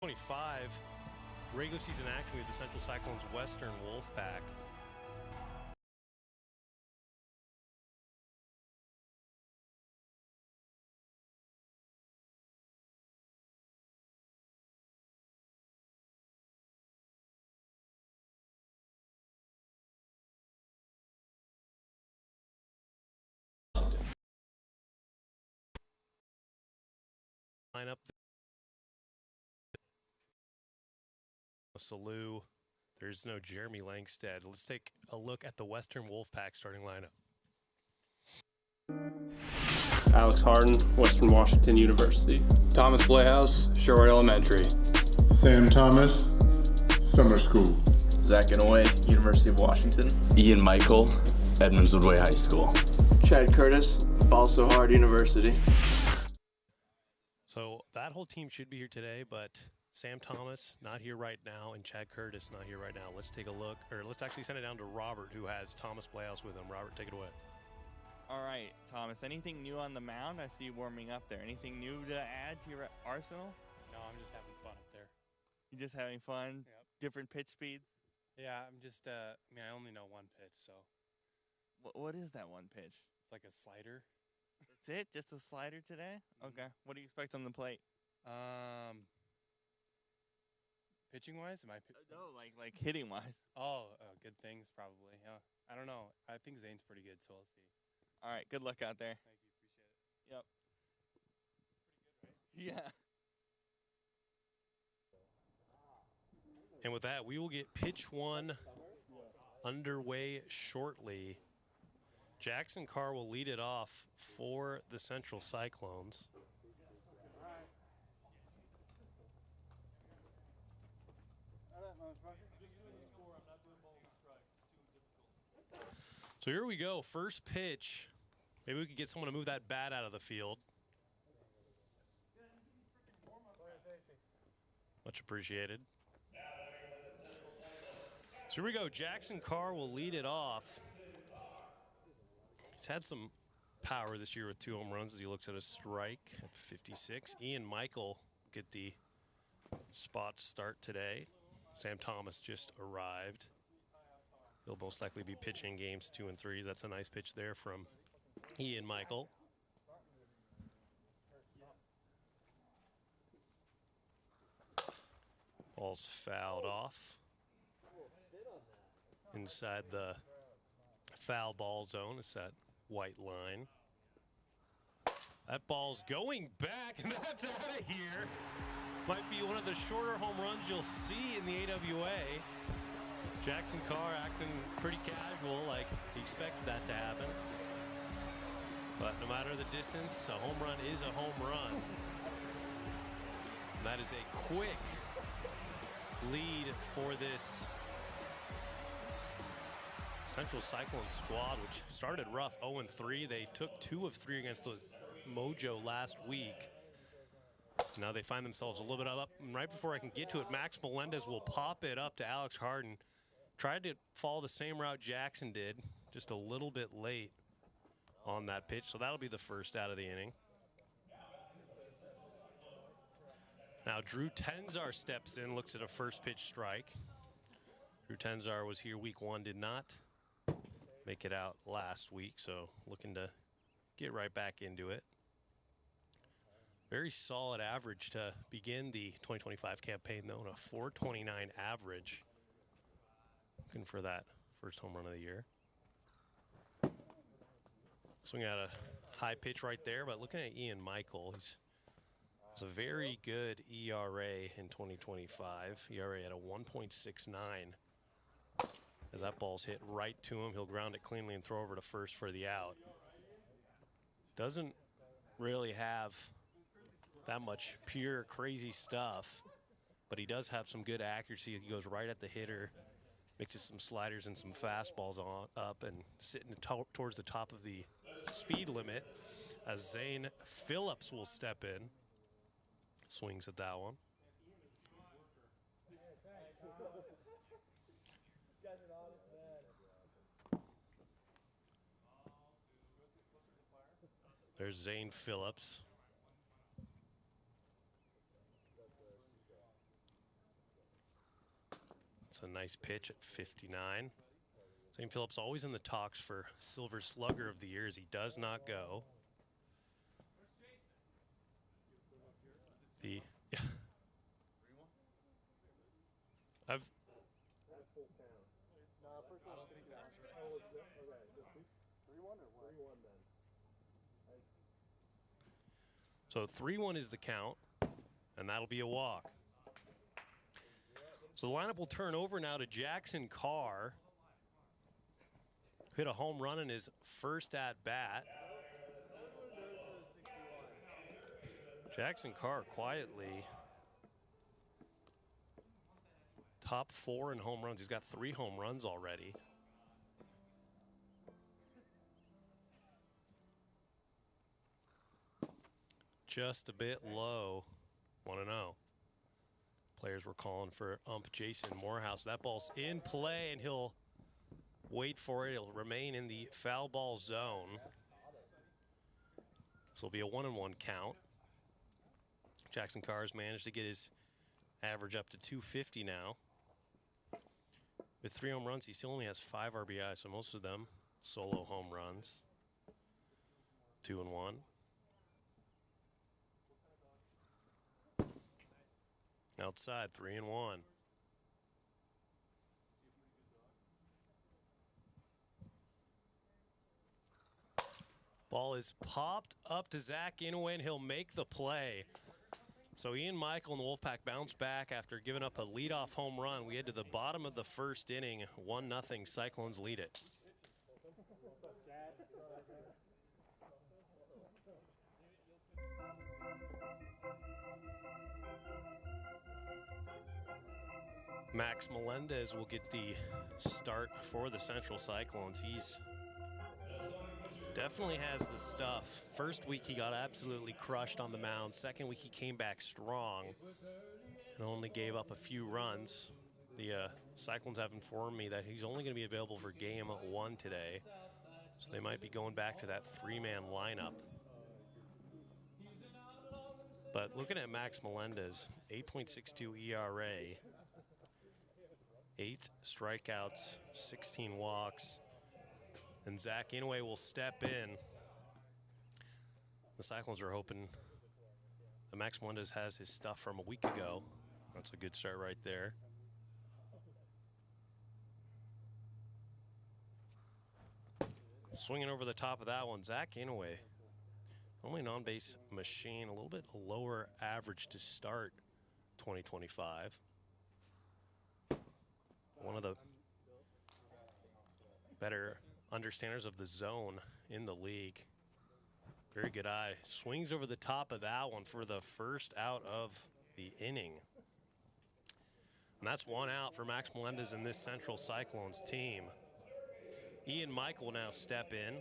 25 regular season action with the Central Cyclones Western Wolfpack. Line up Salou. There's no Jeremy Langstead. Let's take a look at the Western Wolfpack starting lineup. Alex Harden, Western Washington University. Thomas Playhouse, Sherwood Elementary. Sam Thomas, Summer School. Zach Inouye, University of Washington. Ian Michael, Edmonds Woodway High School. Chad Curtis, Balso Hard University. So that whole team should be here today, but Sam Thomas not here right now, and Chad Curtis not here right now. Let's take a look, or let's actually send it down to Robert, who has Thomas Playhouse with him. Robert, take it away. All right, Thomas, anything new on the mound? I see you warming up there. Anything new to add to your arsenal? No, I'm just having fun up there. You're just having fun? Yep. Different pitch speeds? Yeah, I'm just, I only know one pitch, so. What is that one pitch? It's like a slider. That's it? Just a slider today? Okay. What do you expect on the plate? Pitching-wise? No, like hitting-wise. Oh, good things probably. Yeah. I don't know. I think Zane's pretty good, so I'll see. All right, good luck out there. Thank you. Appreciate it. Yep. Pretty good, right? Yeah. And with that, we will get pitch one underway shortly. Jackson Carr will lead it off for the Central Cyclones. So here we go, first pitch. Maybe we could get someone to move that bat out of the field. Much appreciated. So here we go, Jackson Carr will lead it off. He's had some power this year with 2 home runs as he looks at a strike at 56. Ian Michael get the spot start today. Sam Thomas just arrived. He'll most likely be pitching games 2 and 3. That's a nice pitch there from Ian Michael. Ball's fouled off inside the foul ball zone. It's that white line. That ball's going back, and that's out of here. Might be one of the shorter home runs you'll see in the AWA. Jackson Carr acting pretty casual, like he expected that to happen. But no matter the distance, a home run is a home run. And that is a quick lead for this Central Cyclone squad, which started rough 0-3. They took 2 of 3 against the Mojo last week. Now they find themselves a little bit up. And right before I can get to it, Max Melendez will pop it up to Alex Harden. Tried to follow the same route Jackson did, just a little bit late on that pitch. So that'll be the first out of the inning. Now Drew Tenzar steps in, looks at a first pitch strike. Drew Tenzar was here week 1, did not make it out last week, so looking to get right back into it. Very solid average to begin the 2025 campaign, though, and a .429 average. Looking for that first home run of the year. Swing at a high pitch right there, but looking at Ian Michael, he's a very good ERA in 2025. ERA at a 1.69. As that ball's hit right to him, he'll ground it cleanly and throw over to first for the out. Doesn't really have that much pure crazy stuff, but he does have some good accuracy. He goes right at the hitter, mixes some sliders and some fastballs up and sitting towards the top of the speed limit as Zane Phillips will step in. Swings at that one. There's Zane Phillips. That's a nice pitch at 59. St. Philip's always in the talks for Silver Slugger of the Year as he does not go. So 3-1 is the count, and that'll be a walk. So the lineup will turn over now to Jackson Carr. Hit a home run in his first at bat. Jackson Carr quietly top 4 in home runs. He's got 3 home runs already. Just a bit low. 1-0. Players were calling for ump Jason Morehouse. That ball's in play, and he'll wait for it. It'll remain in the foul ball zone. So it'll be a 1-1 count. Jackson Carr's managed to get his average up to 250 now. With 3 home runs, he still only has 5 RBIs, so most of them solo home runs. 2-1. Outside, 3-1. Ball is popped up to Zach Inouye, and he'll make the play. So Ian Michael and the Wolfpack bounce back after giving up a leadoff home run. We head to the bottom of the first inning. 1-0 Cyclones lead it. Max Melendez will get the start for the Central Cyclones. He's definitely has the stuff. First week he got absolutely crushed on the mound. Second week he came back strong and only gave up a few runs. The Cyclones have informed me that he's only going to be available for game 1 today. So they might be going back to that 3-man lineup. But looking at Max Melendez, 8.62 ERA. 8 strikeouts, 16 walks, and Zach Inouye will step in. The Cyclones are hoping that Max Melendez has his stuff from a week ago. That's a good start right there. Swinging over the top of that one, Zach Inouye. Only an on-base machine, a little bit lower average to start 2025. One of the better understanders of the zone in the league. Very good eye. Swings over the top of that one for the first out of the inning. And that's 1 out for Max Melendez in this Central Cyclones team. Ian Michael will now step in.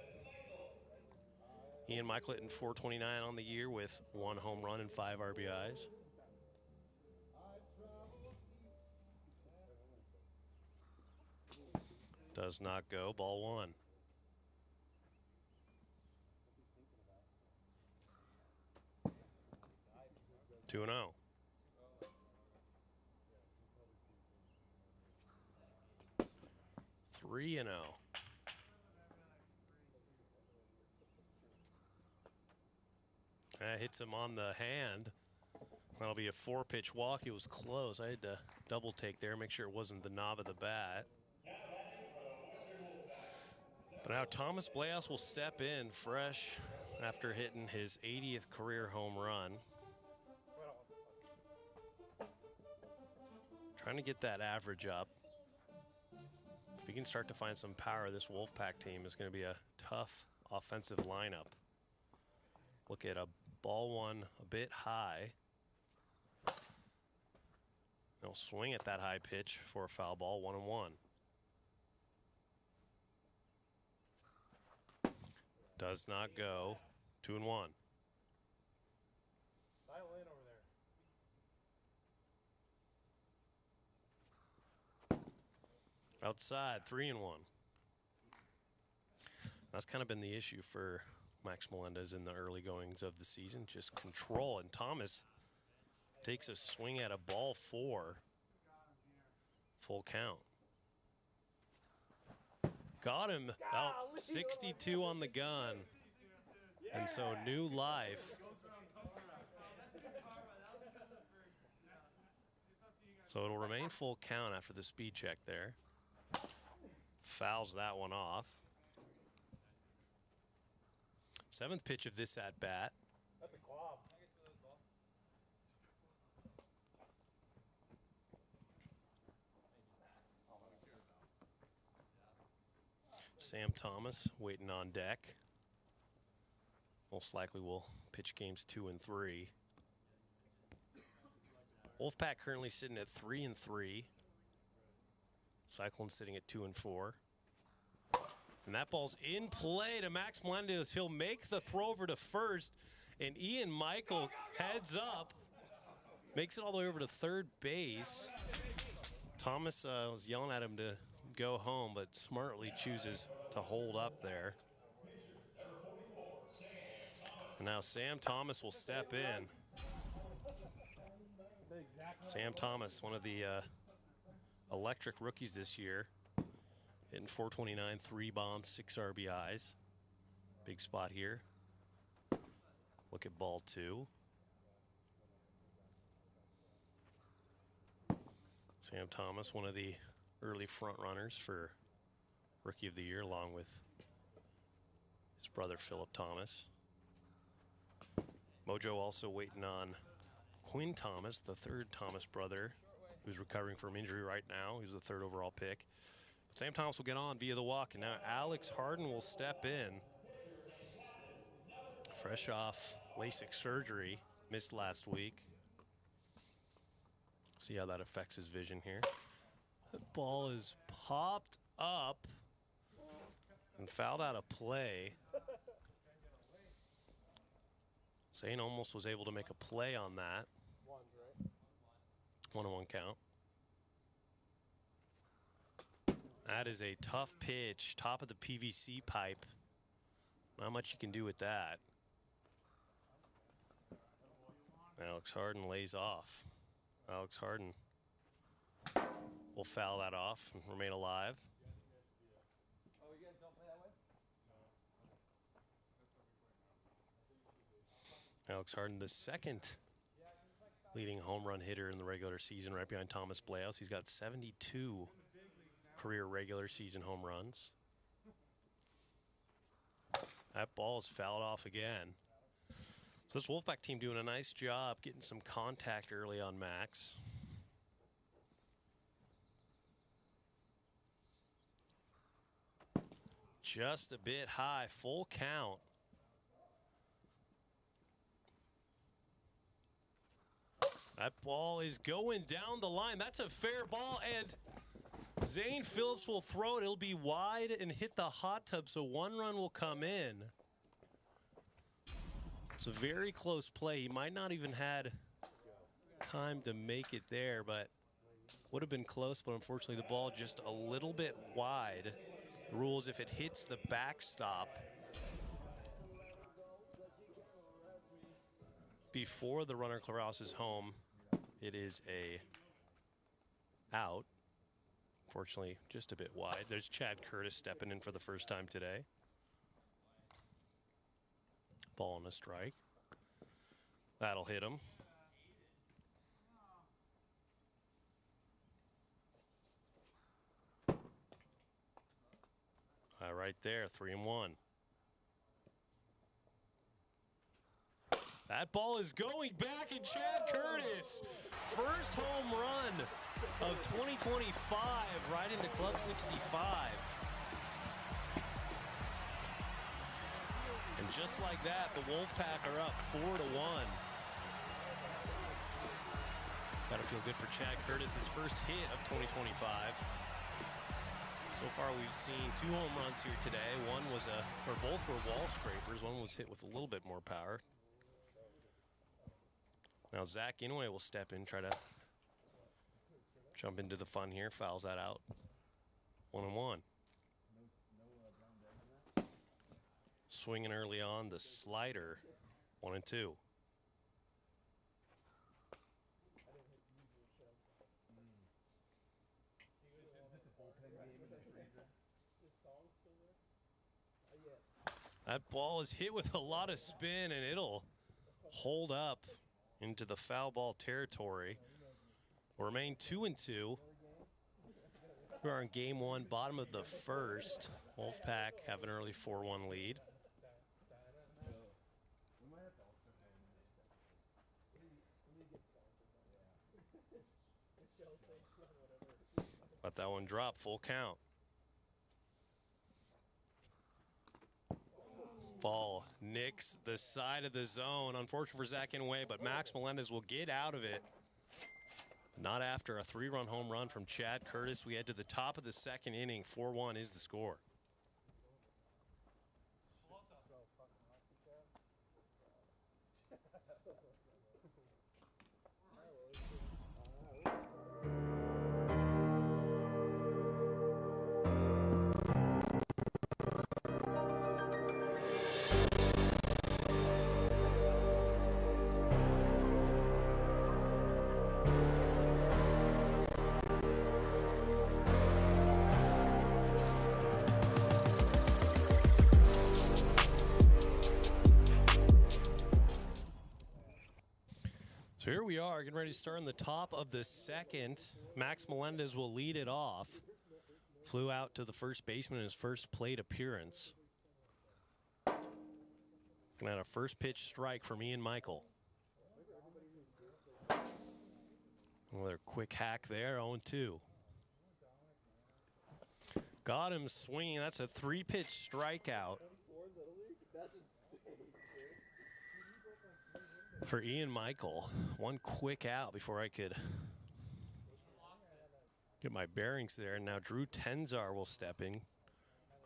Ian Michael hitting .429 on the year with 1 home run and 5 RBIs. Does not go. Ball 1. Two and 0. Three and 0. That hits him on the hand. That'll be a 4-pitch walk. It was close. I had to double take there, make sure it wasn't the knob of the bat. But now Thomas Bleas will step in fresh after hitting his 80th career home run. Trying to get that average up. If we can start to find some power, this Wolfpack team is going to be a tough offensive lineup. Look at a ball 1 a bit high. They'll swing at that high pitch for a foul ball, 1-1. Does not go. 2-1. Outside, 3-1. That's kind of been the issue for Max Melendez in the early goings of the season, just control. And Thomas takes a swing at a ball 4. Full count. Got him out 62 on the gun. And so new life. So it'll remain full count after the speed check there. Fouls that one off. 7th pitch of this at bat. That's a glob. Sam Thomas waiting on deck. Most likely will pitch games 2 and 3. Wolfpack currently sitting at 3 and 3. Cyclones sitting at 2 and 4. And that ball's in play to Max Melendez. He'll make the throw over to first. And Ian Michael heads up. Makes it all the way over to third base. Thomas was yelling at him to go home, but smartly chooses to hold up there. And now Sam Thomas will step in. Sam Thomas, one of the electric rookies this year. Hitting .429, 3 bombs, 6 RBIs. Big spot here. Look at ball 2. Sam Thomas, one of the early front runners for Rookie of the Year, along with his brother Philip Thomas. Mojo also waiting on Quinn Thomas, the 3rd Thomas brother, who's recovering from injury right now. He's the 3rd overall pick. But Sam Thomas will get on via the walk, and now Alex Harden will step in. Fresh off LASIK surgery, missed last week. See how that affects his vision here. The ball is popped up and fouled out of play. Zane almost was able to make a play on that. 1-1 count. That is a tough pitch, top of the PVC pipe. Not much you can do with that. Alex Harden lays off. Alex Harden will foul that off and remain alive. Alex Harden, the 2nd leading home run hitter in the regular season, right behind Thomas Bleaus. He's got 72 career regular season home runs. That ball is fouled off again. So this Wolfpack team doing a nice job getting some contact early on Max. Just a bit high, full count. That ball is going down the line. That's a fair ball, and Zane Phillips will throw it. It'll be wide and hit the hot tub, so 1 run will come in. It's a very close play. He might not even had time to make it there, but would have been close, but unfortunately the ball just a little bit wide. The rule is if it hits the backstop before the runner crosses home, it is a out. Fortunately, just a bit wide. There's Chad Curtis stepping in for the first time today. Ball on a strike. That'll hit him. Right there, 3-1. That ball is going back, and Chad Curtis, first home run of 2025, right into Club 65. And just like that, the Wolfpack are up 4-1. It's got to feel good for Chad Curtis, his first hit of 2025. So far, we've seen 2 home runs here today. One was both were wall scrapers. One was hit with a little bit more power. Now Zach Inouye will step in, try to jump into the fun here. Fouls that out. 1-1. Swinging early on, the slider. 1-2. That ball is hit with a lot of spin, and it'll hold up into the foul ball territory. We'll remain 2-2. We are in game one, bottom of the first. Wolfpack have an early 4-1 lead. Let that one drop, full count. Ball nicks the side of the zone. Unfortunate for Zach Inouye, but Max Melendez will get out of it. Not after a 3-run home run from Chad Curtis. We head to the top of the second inning. 4-1 is the score. So here we are, getting ready to start on the top of the second. Max Melendez will lead it off. Flew out to the first baseman in his first plate appearance. Gonna have a first pitch strike from Ian Michael. Another quick hack there, 0-2. Got him swinging. That's a 3-pitch strikeout for Ian Michael. One quick out before I could get my bearings there. And now Drew Tenzar will step in.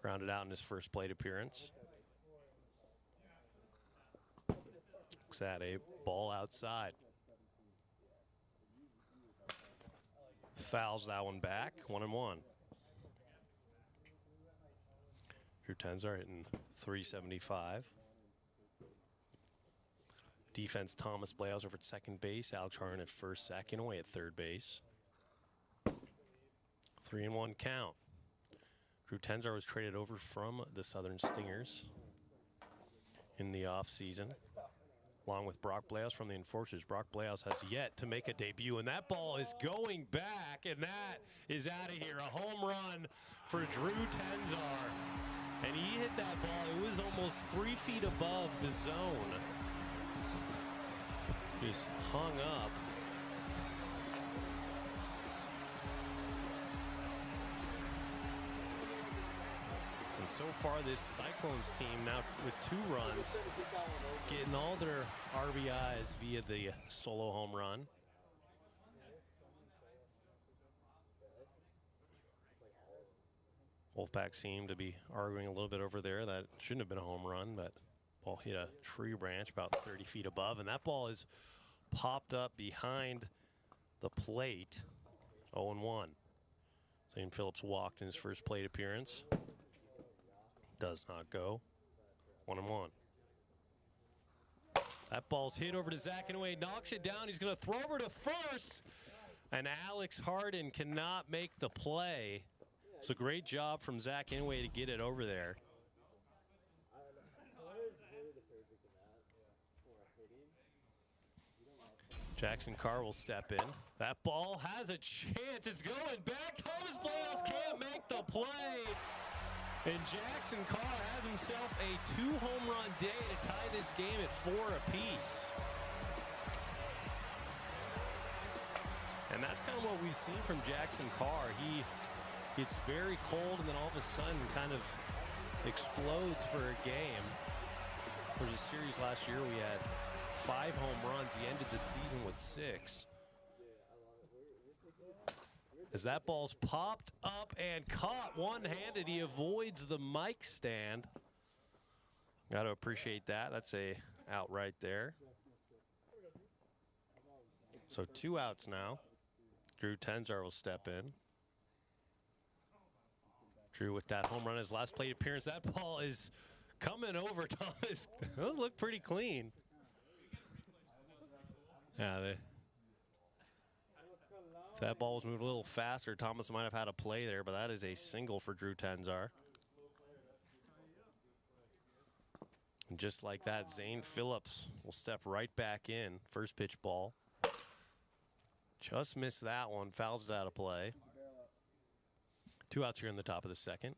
Grounded out in his first plate appearance. Looks at a ball outside. Fouls that one back. 1-1. Drew Tenzar hitting .375. Defense, Thomas Blales over at second base. Alex Harden at first, Zach Inouye at third base. 3-1 count. Drew Tenzar was traded over from the Southern Stingers in the offseason, along with Brock Blales from the Enforcers. Brock Blales has yet to make a debut, and that ball is going back, and that is out of here. A home run for Drew Tenzar. And he hit that ball. It was almost 3 feet above the zone. Just hung up. And so far this Cyclones team now with 2 runs, getting all their RBIs via the solo home run. Wolfpack seemed to be arguing a little bit over there. That shouldn't have been a home run, but ball hit a tree branch about 30 feet above, and that ball is popped up behind the plate. 0-1. Zane Phillips walked in his first plate appearance. Does not go. 1-1. That ball's hit over to Zach Inouye, knocks it down. He's going to throw over to first, and Alex Harden cannot make the play. It's a great job from Zach Inouye to get it over there. Jackson Carr will step in. That ball has a chance. It's going back. Thomas Blales can't make the play. And Jackson Carr has himself a 2-home-run day to tie this game at 4 apiece. And that's kind of what we've seen from Jackson Carr. He gets very cold and then all of a sudden kind of explodes for a game. There was a series last year we had 5 home runs. He ended the season with 6. As that ball's popped up and caught one-handed, he avoids the mic stand. Got to appreciate that. That's a out right there. So 2 outs now. Drew Tenzar will step in. Drew with that home run, his last plate appearance. That ball is coming over Thomas. Those look pretty clean. Yeah, if that ball was moved a little faster, Thomas might have had a play there, but that is a single for Drew Tenzar. And just like that, Zane Phillips will step right back in. First pitch ball. Just missed that one. Fouls it out of play. 2 outs here in the top of the second.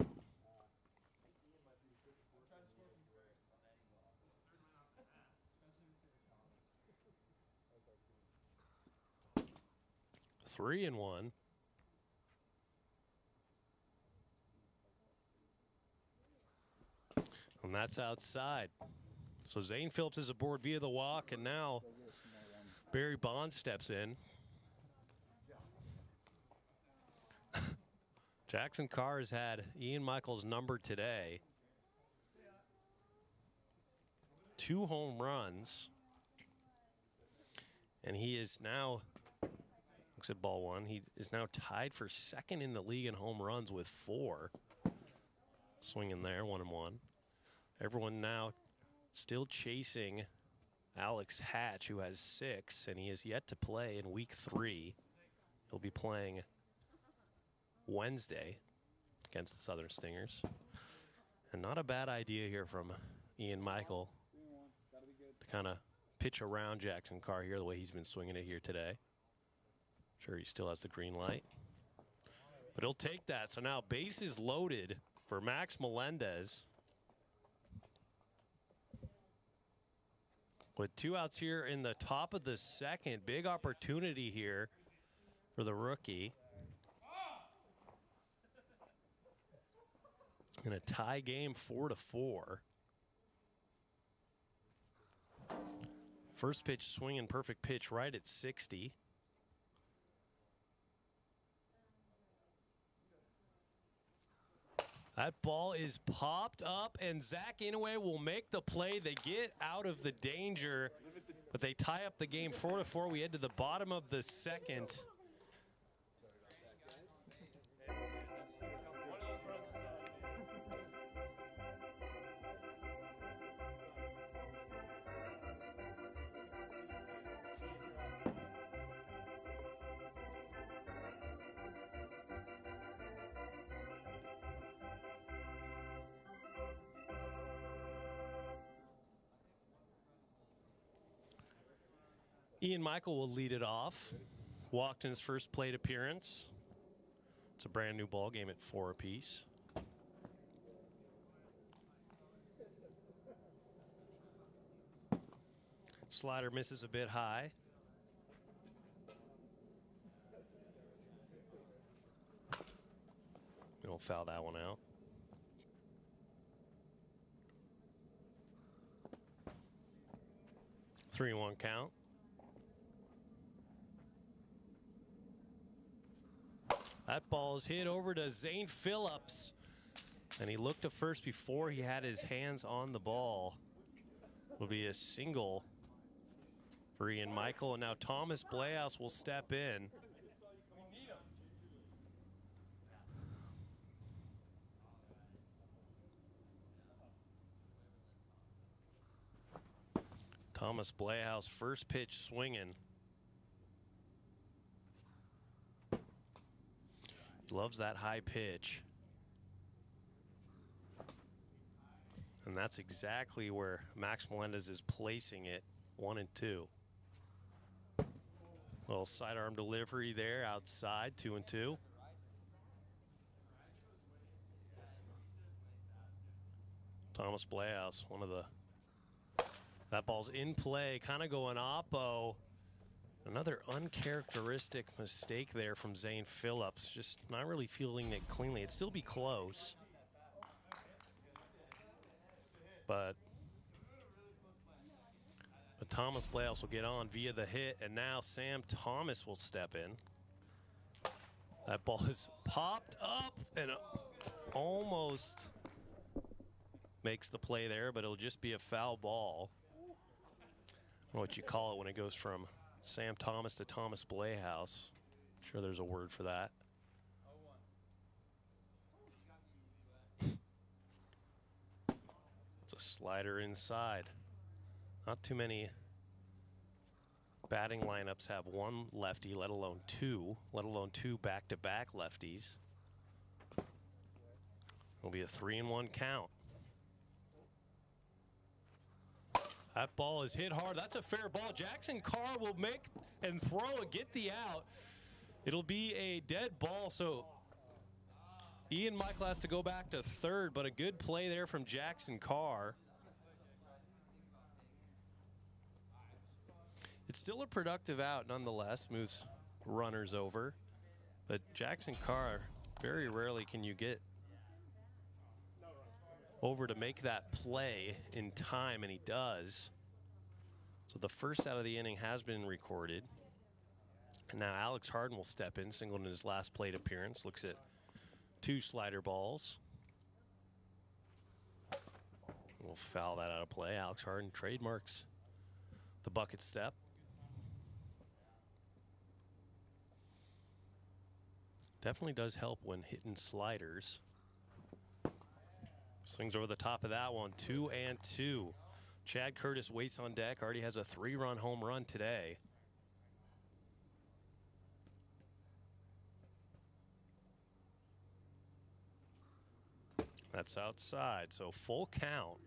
Three and one. And that's outside. So Zane Phillips is aboard via the walk, and now Barry Bond steps in. Jackson Carr has had Ian Michael's number today. 2 home runs. And he is now, looks at ball one, he is now tied for second in the league in home runs with 4. Swinging there, 1-1. Everyone now still chasing Alex Hatch, who has 6, and he is yet to play in week 3. He'll be playing Wednesday against the Southern Stingers. And not a bad idea here from Ian Michael to kind of pitch around Jackson Carr here the way he's been swinging it here today. Sure, he still has the green light, but he'll take that. So now bases loaded for Max Melendez. With 2 outs here in the top of the second, big opportunity here for the rookie. In a tie game, 4-4. First pitch swinging, perfect pitch right at 60. That ball is popped up, and Zach Inouye will make the play. They get out of the danger, but they tie up the game 4-4. We head to the bottom of the second. Ian Michael will lead it off. Walked in his first plate appearance. It's a brand new ball game at 4 apiece. Slider misses a bit high. He'll foul that one out. Three and 1 count. That ball is hit over to Zane Phillips, and he looked to first before he had his hands on the ball. Will be a single for Ian Michael, and now Thomas Blehouse will step in. Thomas Blehouse, first pitch swinging. Loves that high pitch. And that's exactly where Max Melendez is placing it, 1 and 2. Little sidearm delivery there outside, 2 and 2. Thomas Blehouse, that ball's in play, kind of going oppo. Another uncharacteristic mistake there from Zane Phillips. Just not really fielding it cleanly. It'd still be close, but Thomas Blehouse will get on via the hit, and now Sam Thomas will step in. That ball is popped up and almost makes the play there, but it'll just be a foul ball. I don't know what you call it when it goes from Sam Thomas to Thomas Blehouse. I'm sure there's a word for that. It's a slider inside. Not too many batting lineups have 1 lefty, let alone 2 back-to-back lefties. It'll be a 3 and 1 count. That ball is hit hard. That's a fair ball. Jackson Carr will make and throw and get the out. It'll be a dead ball, so Ian Michael has to go back to third, but a good play there from Jackson Carr. It's still a productive out nonetheless, moves runners over. But Jackson Carr, very rarely can you get over to make that play in time, and he does. So the first out of the inning has been recorded. And now Alex Harden will step in, singled in his last plate appearance. Looks at 2 slider balls. We'll foul that out of play. Alex Harden trademarks the bucket step. Definitely does help when hitting sliders. Swings over the top of that one. 2-2. Chad Curtis waits on deck. Already has a 3-run home run today. That's outside, so full count.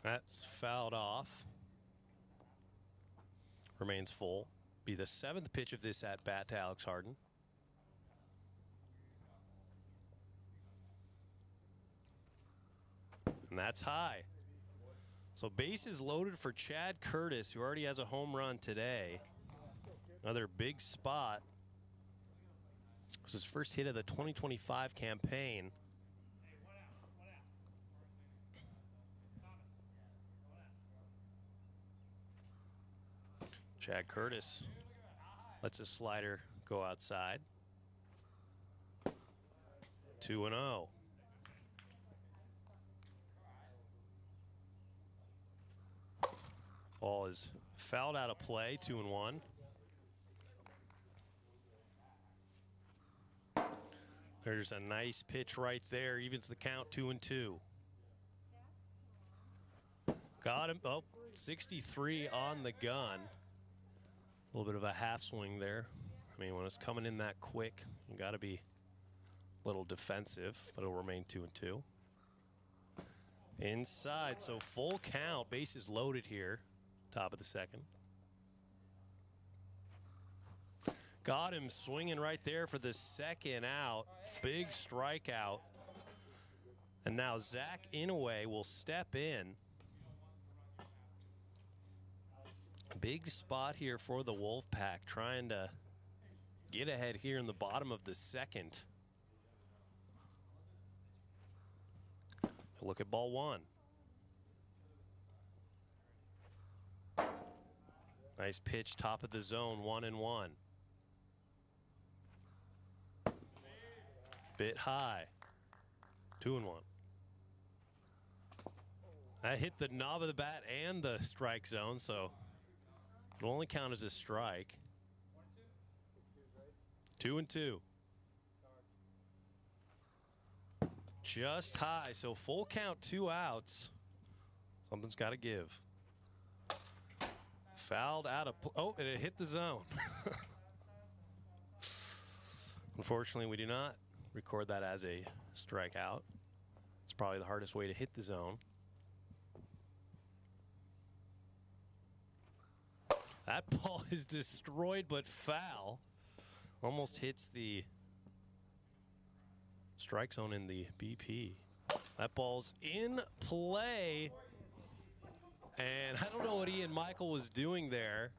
That's fouled off. Remains full. Be the 7th pitch of this at bat to Alex Harden. And that's high. So bases loaded for Chad Curtis, who already has a home run today. Another big spot. This was his first hit of the 2025 campaign. Chad Curtis lets his slider go outside. 2-0. Ball is fouled out of play. 2-1. There's a nice pitch right there. Evens the count. 2-2. Got him. Oh, 63 on the gun. A little bit of a half swing there. I mean, when it's coming in that quick, you got to be a little defensive, but it'll remain 2-2. Inside, so full count. Bases loaded here. Top of the second. Got him swinging right there for the second out. Big strikeout. And now Zach Inouye will step in. Big spot here for the Wolfpack, trying to get ahead here in the bottom of the second. Look at ball 1. Nice pitch, top of the zone, 1-1. Bit high, 2-1. That hit the knob of the bat and the strike zone, so it'll only count as a strike. 2-2. Just high, so full count, 2 outs. Something's got to give. Fouled out of, oh, and it hit the zone. Unfortunately, we do not record that as a strikeout. It's probably the hardest way to hit the zone. That ball is destroyed but foul. Almost hits the strike zone in the BP. That ball's in play. And I don't know what Ian Michael was doing there,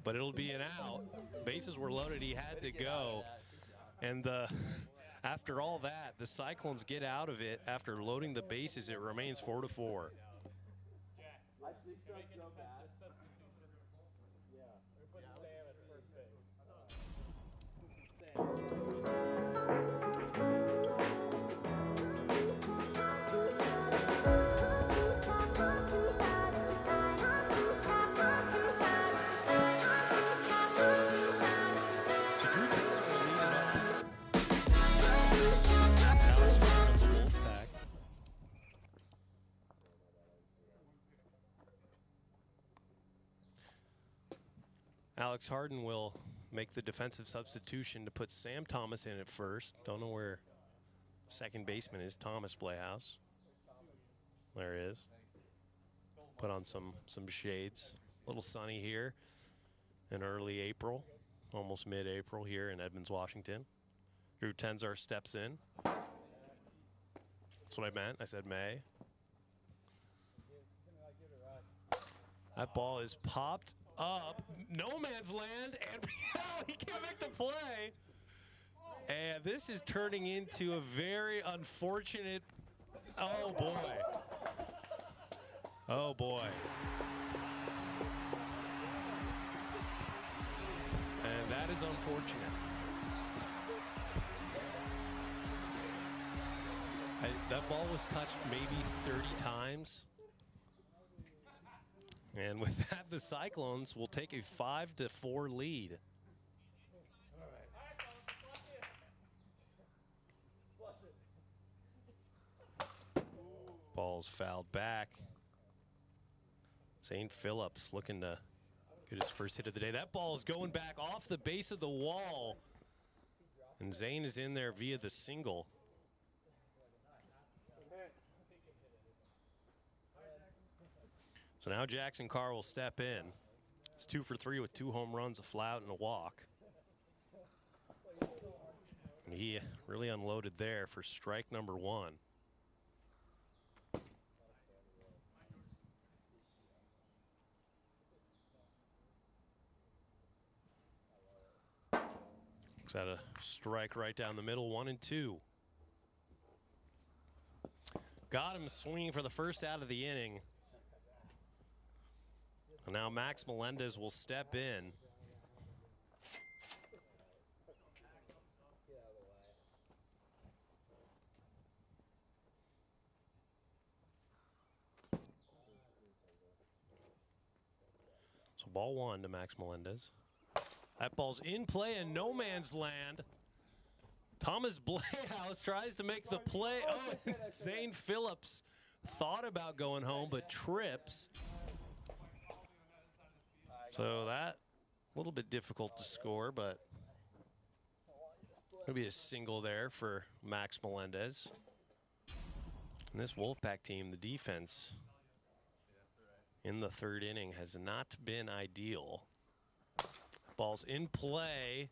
but it'll be an out. Bases were loaded. He had to go. And after all that, the Cyclones get out of it after loading the bases. It remains 4-4. Alex Harden will make the defensive substitution to put Sam Thomas in at first. Don't know where Second baseman is Thomas Playhouse. There he is. Put on some shades. A little sunny here in early April, almost mid-April here in Edmonds, Washington. Drew Tenzar steps in. That's what I meant. I said May. That ball is popped up. No man's land, and he can't make the play. And this is turning into a very unfortunate. Oh boy. Oh boy. And that is unfortunate. That ball was touched maybe 30 times. And with that, the Cyclones will take a 5-4 lead. Ball's fouled back. Zane Phillips looking to get his first hit of the day. That ball is going back off the base of the wall. And Zane is in there via the single. So now Jackson Carr will step in. It's 2 for 3 with 2 home runs, a fly out, and a walk. And he really unloaded there for strike number 1. Looks at a strike right down the middle, 1-2. Got him swinging for the first out of the inning. And now Max Melendez will step in. So ball 1 to Max Melendez. That ball's in play in no man's land. Thomas Playhouse tries to make the play. Oh, Zane Phillips thought about going home, but trips. So that a little bit difficult to score, but going to be a single there for Max Melendez. And this Wolfpack team, the defense in the 3rd inning has not been ideal. Ball's in play,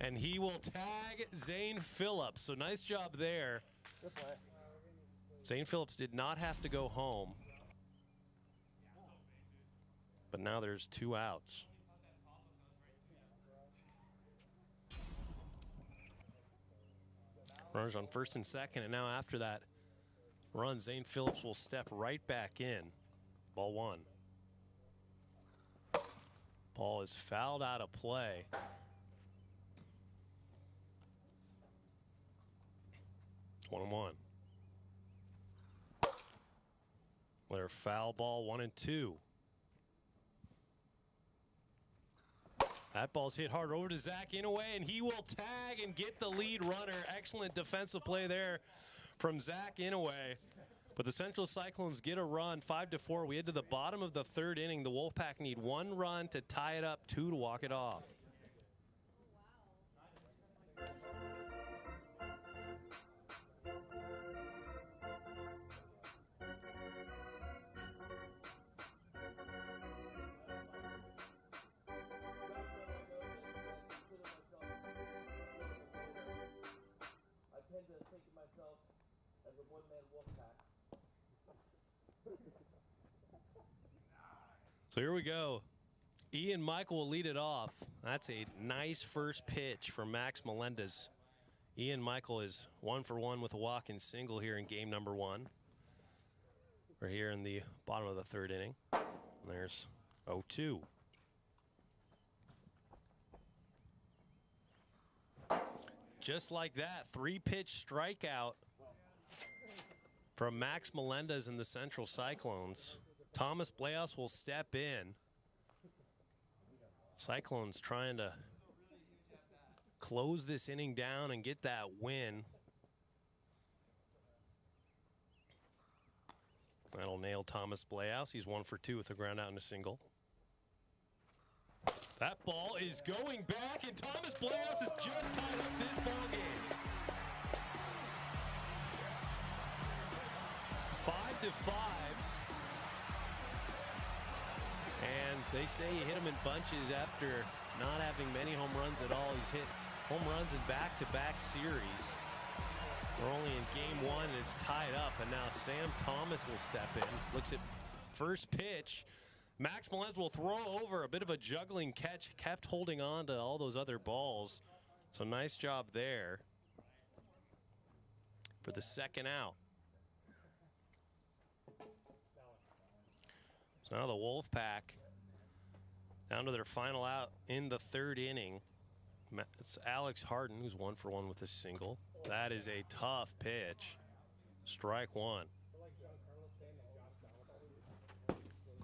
and he will tag Zane Phillips. So nice job there. Zane Phillips did not have to go home. But now there's 2 outs. Runners on 1st and 2nd, and now after that run, Zane Phillips will step right back in. Ball 1. Ball is fouled out of play. One and 1. Another foul ball, 1-2. That ball's hit hard over to Zach Inouye, and he will tag and get the lead runner. Excellent defensive play there from Zach Inouye. But the Central Cyclones get a run, 5-4. We head to the bottom of the 3rd inning. The Wolfpack need 1 run to tie it up, 2 to walk it off. So here we go. Ian Michael will lead it off. That's a nice first pitch for Max Melendez. Ian Michael is 1 for 1 with a walk-in single here in game number 1. We're here in the bottom of the 3rd inning. And there's 0-2. Just like that, 3-pitch strikeout from Max Melendez and the Central Cyclones. Thomas Playhouse will step in. Cyclones trying to close this inning down and get that win. That'll nail Thomas Playhouse. He's 1 for 2 with a ground out and a single. That ball is going back, and Thomas Playhouse has just tied up this ball game. effective 5. And they say you hit him in bunches after not having many home runs at all. He's hit home runs in back-to-back series. We're only in game 1 and it's tied up. And now Sam Thomas will step in. Looks at first pitch. Max Melendez will throw over. A bit of a juggling catch. Kept holding on to all those other balls. So nice job there for the second out. So now the Wolfpack down to their final out in the 3rd inning. It's Alex Harden who's 1 for 1 with a single. That is a tough pitch. Strike 1.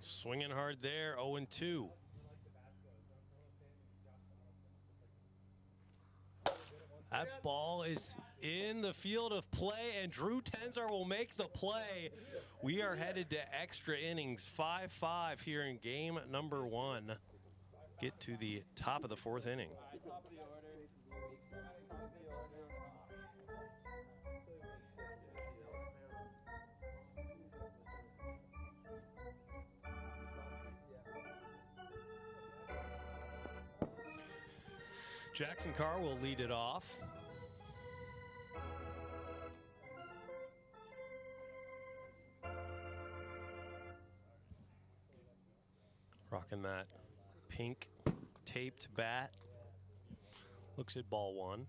Swinging hard there, 0-2. That ball is in the field of play, and Drew Tenzar will make the play. We are headed to extra innings, 5-5 here in game number 1. Get to the top of the 4th inning. Jackson Carr will lead it off. Rocking that pink taped bat. Looks at ball 1.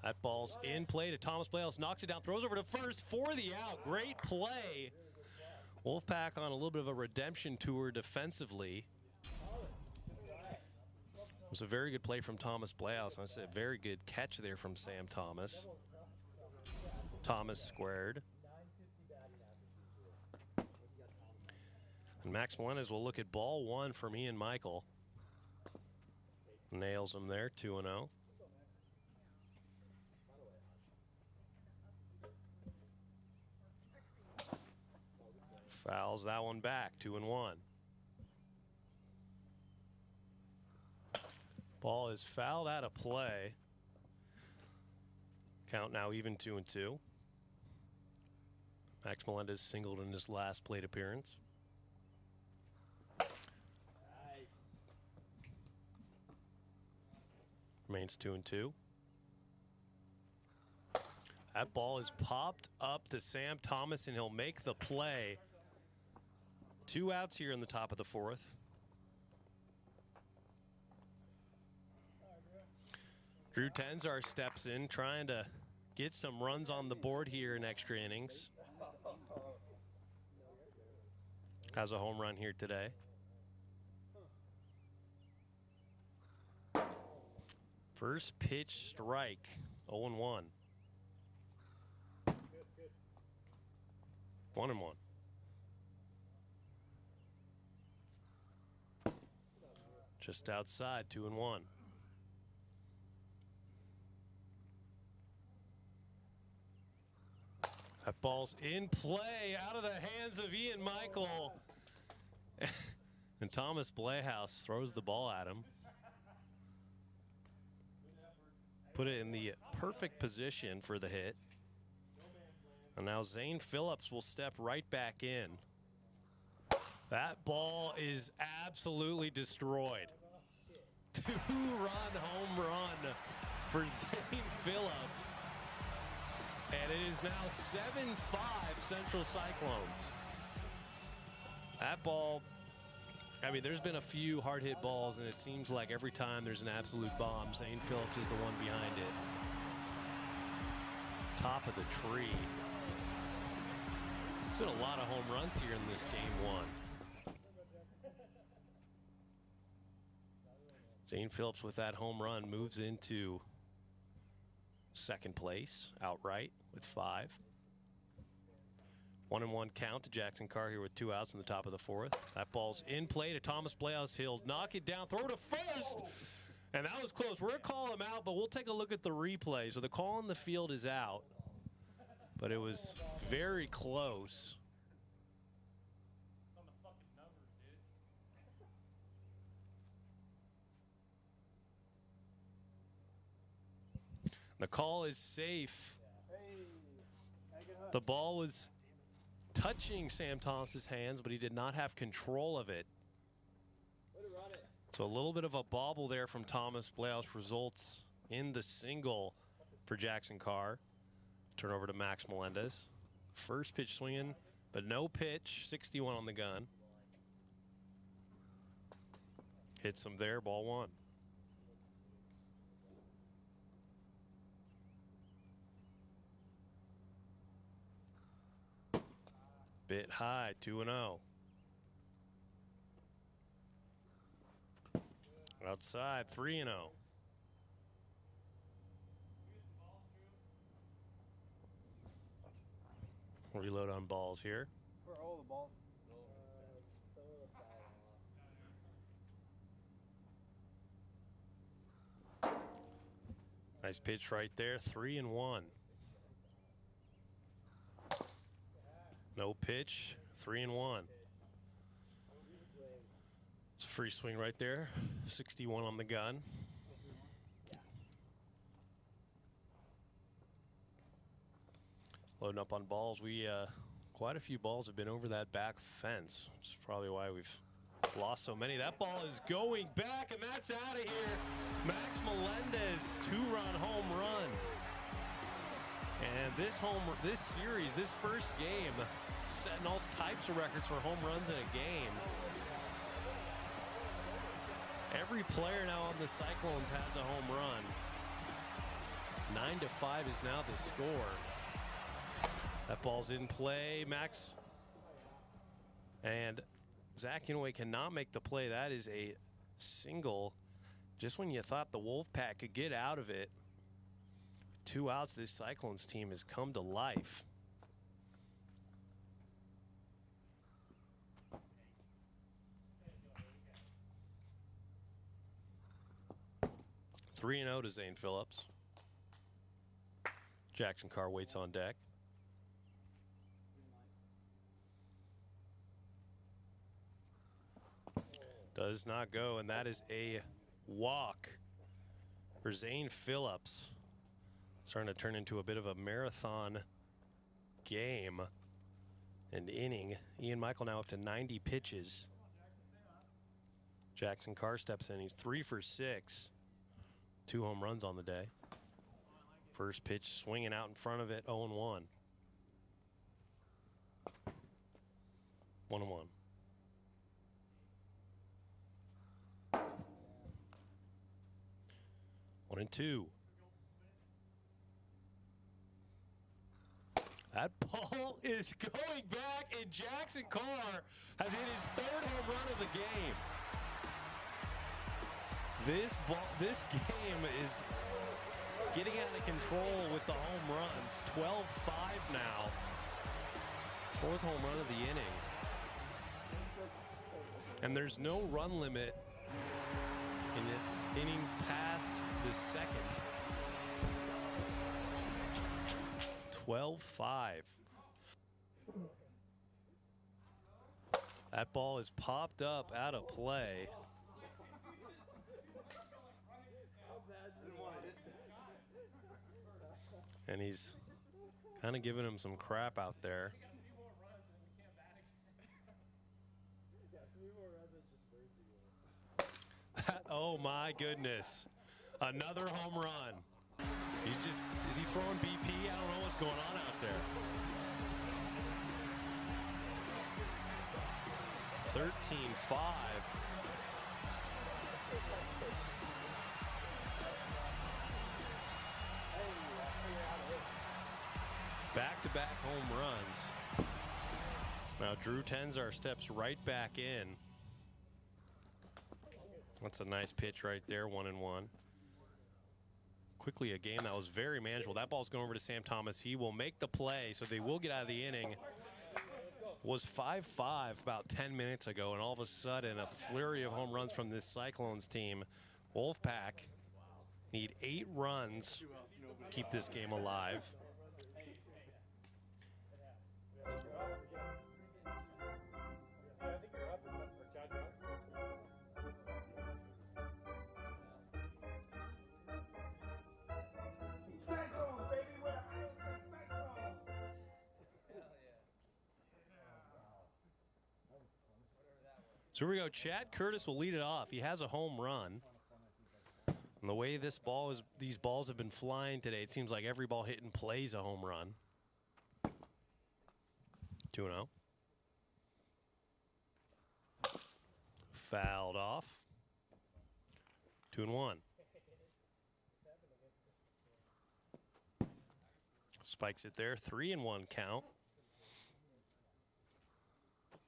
That ball's in play to Thomas Playhouse. Knocks it down, throws over to first for the out. Great play. Wolfpack on a little bit of a redemption tour defensively. It was a very good play from Thomas Playhouse. I said very good catch there from Sam Thomas. Thomas squared. And Max Melendez will look at ball 1 from Ian Michael. Nails him there, 2-0. Fouls that one back, 2-1. Ball is fouled out of play. Count now even 2-2. Max Melendez singled in his last plate appearance. Remains 2-2. That ball is popped up to Sam Thomas, and he'll make the play. 2 outs here in the top of the 4th. Drew Tenzar steps in, trying to get some runs on the board here in extra innings. Has a home run here today. First pitch strike, 0-1. 1-1. Just outside, 2-1. That ball's in play, out of the hands of Ian Michael. And Thomas Playhouse throws the ball at him. Put it in the perfect position for the hit. And now Zane Phillips will step right back in. That ball is absolutely destroyed. 2-run home run for Zane Phillips. And it is now 7-5 Central Cyclones. That ball, I mean, there's been a few hard hit balls, and it seems like every time there's an absolute bomb, Zane Phillips is the one behind it. Top of the tree. It's been a lot of home runs here in this game 1. Zane Phillips with that home run moves into second place outright with 5. 1-1 count to Jackson Carr here with 2 outs in the top of the 4th. That ball's in play to Thomas Playhouse. He'll knock it down, throw to first. And that was close. We're going to call him out, but we'll take a look at the replay. So the call in the field is out, but it was very close. The call is safe. The ball was touching Sam Thomas's hands, but he did not have control of it. So a little bit of a bobble there from Thomas. Playhouse results in the single for Jackson Carr. Turn over to Max Melendez. First pitch swinging, but no pitch. 61 on the gun. Hits him there, ball one. Bit high, 2-0. Outside, 3-0. Reload on balls here. For all the balls. Nice pitch right there, 3-1. No pitch, 3-1. It's a free swing right there, 61 on the gun. Loading up on balls. Quite a few balls have been over that back fence, which is probably why we've lost so many. That ball is going back, and that's out of here. Max Melendez, 2-run home run. And this series, this first game, setting all types of records for home runs in a game. Every player now on the Cyclones has a home run. 9-5 is now the score. That ball's in play, Max. And Zach Inouye cannot make the play. That is a single. Just when you thought the Wolfpack could get out of it. 2 outs, this Cyclones team has come to life. Three and 0 to Zane Phillips. Jackson Carr waits on deck. Does not go, and that is a walk for Zane Phillips. Starting to turn into a bit of a marathon game and inning. Ian Michael now up to 90 pitches. Jackson Carr steps in. He's 3 for 6. 2 home runs on the day. First pitch swinging out in front of it, 0-1. 1-1. One and two. That ball is going back, and Jackson Carr has hit his 3rd home run of the game. This game is getting out of control with the home runs. 12-5 now. 4th home run of the inning. And there's no run limit in the innings past the 2nd. 12-5. That ball is popped up out of play. And he's kind of giving him some crap out there. Oh my goodness. Another home run. Is he throwing BP? I don't know what's going on out there. 13-5. Back-to-back home runs. Now Drew Tenzar steps right back in. That's a nice pitch right there, 1-1. Quickly, a game that was very manageable. That ball's going over to Sam Thomas. He will make the play, so they will get out of the inning. Was 5-5 about 10 minutes ago, and all of a sudden, a flurry of home runs from this Cyclones team. Wolfpack need 8 runs to keep this game alive. So here we go. Chad Curtis will lead it off. He has a home run. And the way these balls have been flying today, it seems like every ball hit in play is a home run. 2-0. Fouled off. 2-1. Spikes it there. 3-1 count.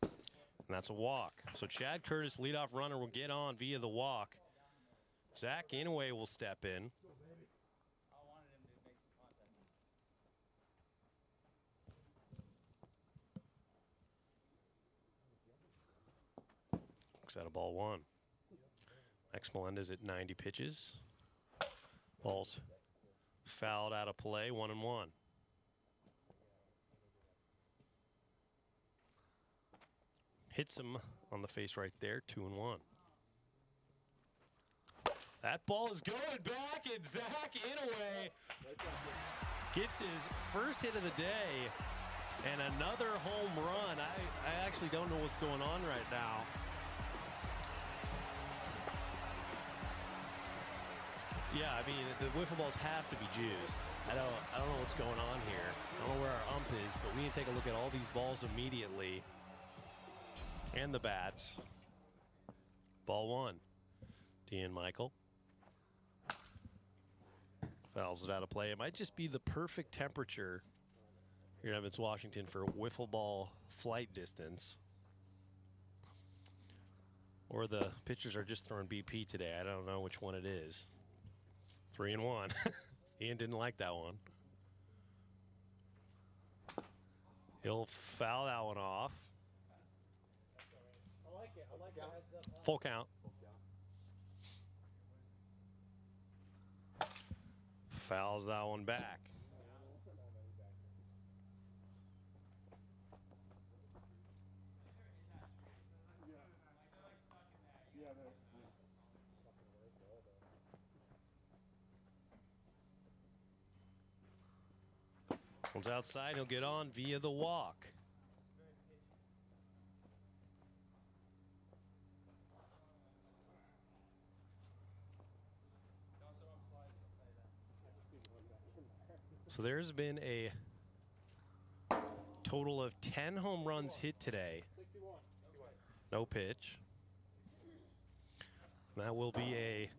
And that's a walk. So Chad Curtis, leadoff runner, will get on via the walk. Zach Inouye will step in. Looks at a ball one. Max Melendez at 90 pitches. Ball's fouled out of play, 1-1. Hits him on the face right there, 2-1. That ball is going back, and Zach Inouye gets his first hit of the day and another home run. I actually don't know what's going on right now. Yeah, I mean, the wiffle balls have to be juiced. I don't know what's going on here. I don't know where our ump is, but we need to take a look at all these balls immediately. And the bats. Ball one. Ian Michael. Fouls it out of play. It might just be the perfect temperature here in Evans, Washington for wiffle ball flight distance. Or the pitchers are just throwing BP today. I don't know which one it is. 3-1. Ian didn't like that one. He'll foul that one off. Full count. Fouls that one back. One's outside, he'll get on via the walk. So there's been a total of 10 home runs hit today. No pitch. That will be a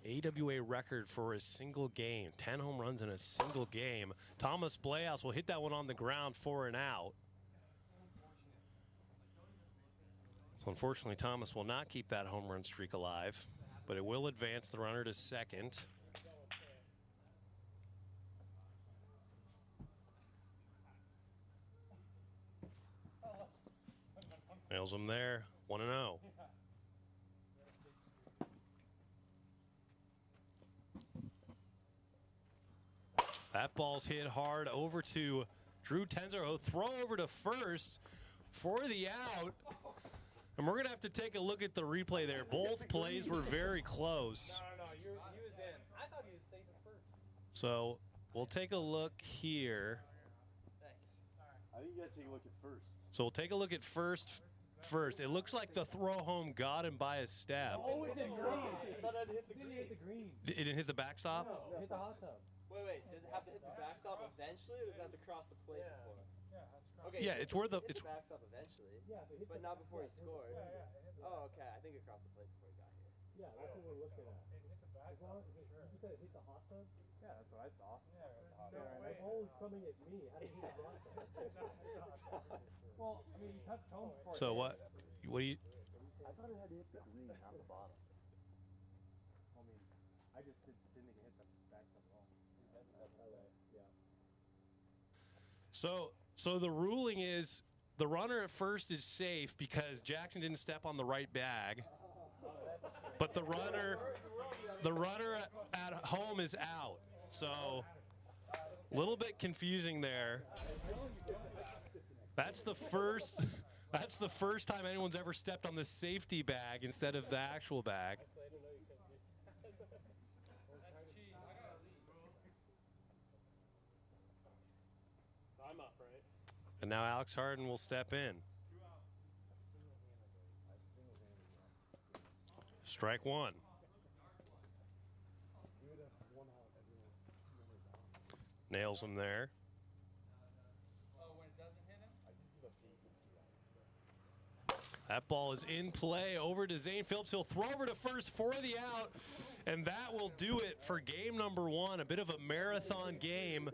AWA record for a single game. 10 home runs in a single game. Thomas Playhouse will hit that one on the ground for an out. So unfortunately, Thomas will not keep that home run streak alive, but it will advance the runner to second. Nails him there, 1-0. That ball's hit hard over to Drew Tenzaro. Throw over to first for the out. And we're going to have to take a look at the replay there. Both plays were very close. No, he was in. I thought he was safe at first. So we'll take a look here. Thanks. I think you got to take a look at first. So we'll take a look at first. It looks like the throw home got him by a step. Oh, it did green. I thought it hit the green. It didn't hit the backstop? No, it hit the hot tub. Wait. Does it have to hit the backstop eventually, or does it have to cross the plate before? Yeah, it has to cross. Okay. Yeah, it's where the the backstop eventually. Yeah, but not before he scored. Oh, okay. I think it crossed the plate before he got here. Yeah, that's what we're looking at. It hit the backstop. You said it hit the hot tub? Yeah, that's what I saw. Yeah, the ball was coming at me. How did it hit the hot tub? Well, I mean, you touched home before. So what do you? I thought it had to hit the green, not the bottom. I mean, I just didn't think it hit the backstop at all. Yeah. So the ruling is the runner at first is safe because Jackson didn't step on the right bag, but the runner at home is out. So a little bit confusing there. That's the first time anyone's ever stepped on the safety bag instead of the actual bag. I'm up, right? And now Alex Harden will step in. Strike one. Nails him there. That ball is in play over to Zane Phillips. He'll throw over to first for the out, and that will do it for game number one. A bit of a marathon game,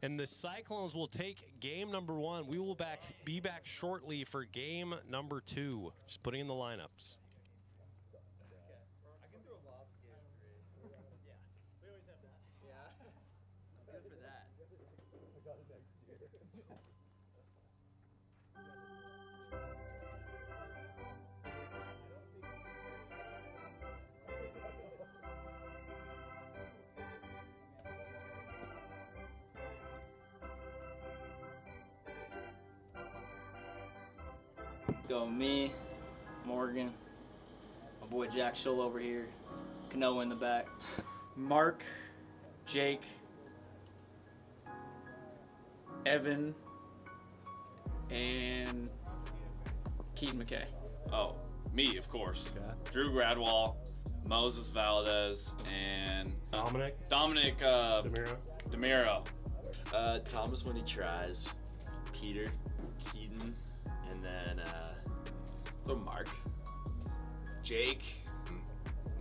and the Cyclones will take game number one. We will be back shortly for game number two. Just putting in the lineups. Go me, Morgan, my boy Jack Shull over here, Canoa in the back. Mark, Jake, Evan, and Keaton McKay. Oh, me, of course. Drew Gradwall, Moses Valdez, and Dominic DeMiro. Thomas when he tries, Peter, Keaton, and then Mark, Jake,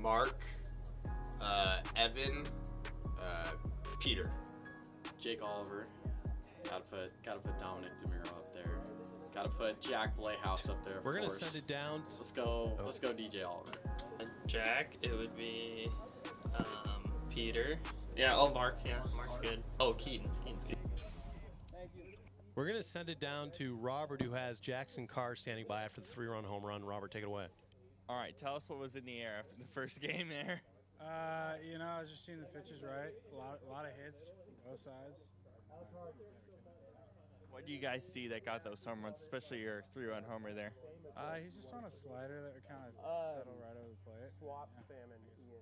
Mark, Evan, Peter, Jake Oliver. Gotta put Dominic DeMiro up there. Gotta put Jack Playhouse up there. We're gonna send it down. Let's go DJ Oliver. Jack, it would be Peter. Yeah. Oh, Mark. Yeah, Mark's good. Oh, Keaton's good. We're going to send it down to Robert, who has Jackson Carr standing by after the 3-run home run. Robert, take it away. All right, tell us what was in the air after the first game there. You know, I was just seeing the pitches right. A lot of hits from both sides. What do you guys see that got those home runs, especially your 3-run homer there? He's just on a slider that would kind of settle right over the plate. Swap Sam and Ian.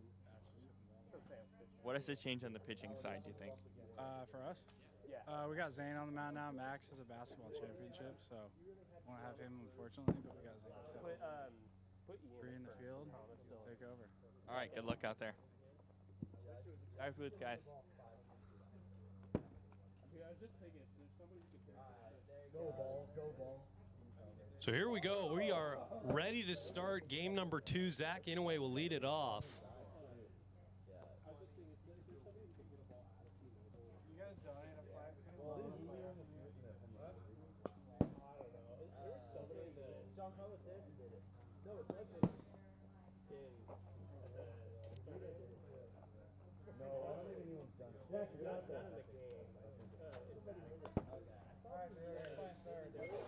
What has to change on the pitching side, do you think? For us? Yeah. We got Zane on the mound now. Max has a basketball championship, so won't have him, unfortunately, but we got Zane still. Three in the field. He'll take over. All right, good luck out there. All right, booth, guys. So here we go. We are ready to start game number two. Zach Inouye will lead it off.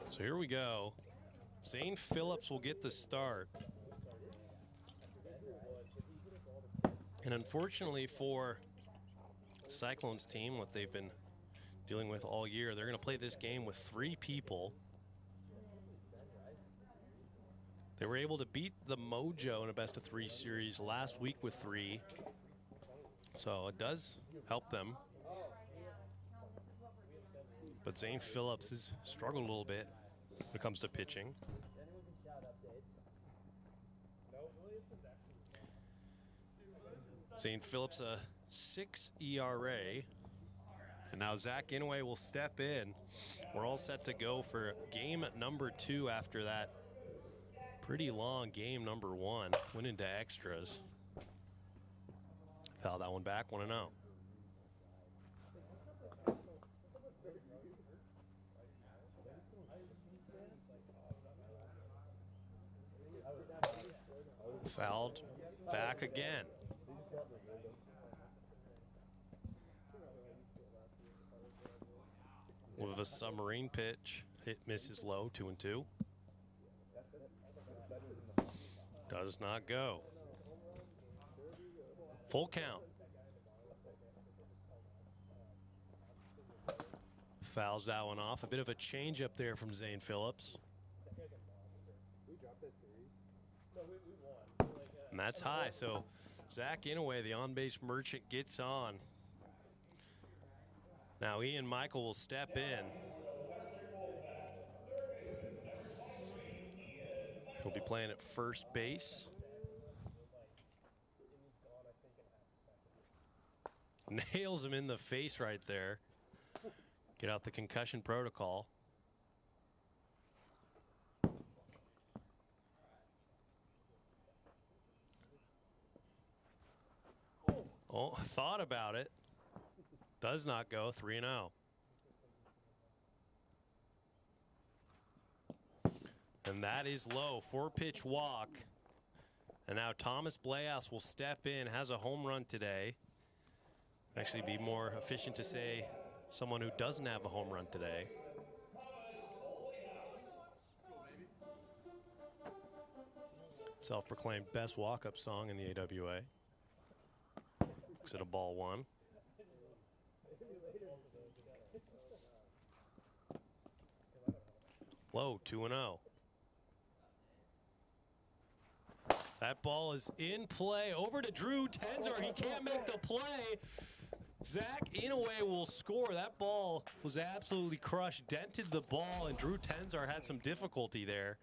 So here we go. Zane Phillips will get the start. And unfortunately for Cyclones team, what they've been dealing with all year, they're going to play this game with 3 people. They were able to beat the Mojo in a best-of-3 series last week with 3. So it does help them. But Zane Phillips has struggled a little bit when it comes to pitching. Zane Phillips, a 6 ERA. And now Zach Inouye will step in. We're all set to go for game number 2 after that pretty long game number 1. Went into extras. Fouled that one back, 1-0. Fouled back again. With a submarine pitch, hit misses low, 2-2. Does not go. Full count. Fouls that one off. A bit of a change up there from Zane Phillips. And that's high, so Zach Inouye, the on-base merchant, gets on. Now Ian Michael will step in. He'll be playing at first base. Nails him in the face right there. Get out the concussion protocol. Oh, thought about it. Does not go. 3-0. And that is low. 4-pitch walk. And now Thomas Bleas will step in. Has a home run today. Actually be more efficient to say someone who doesn't have a home run today. Self-proclaimed best walk-up song in the AWA. Looks at a ball 1. Low, 2-0. That ball is in play. Over to Drew Tenzar. He can't make the play. Zach Inouye will score. That ball was absolutely crushed. Dented the ball, and Drew Tenzar had some difficulty there.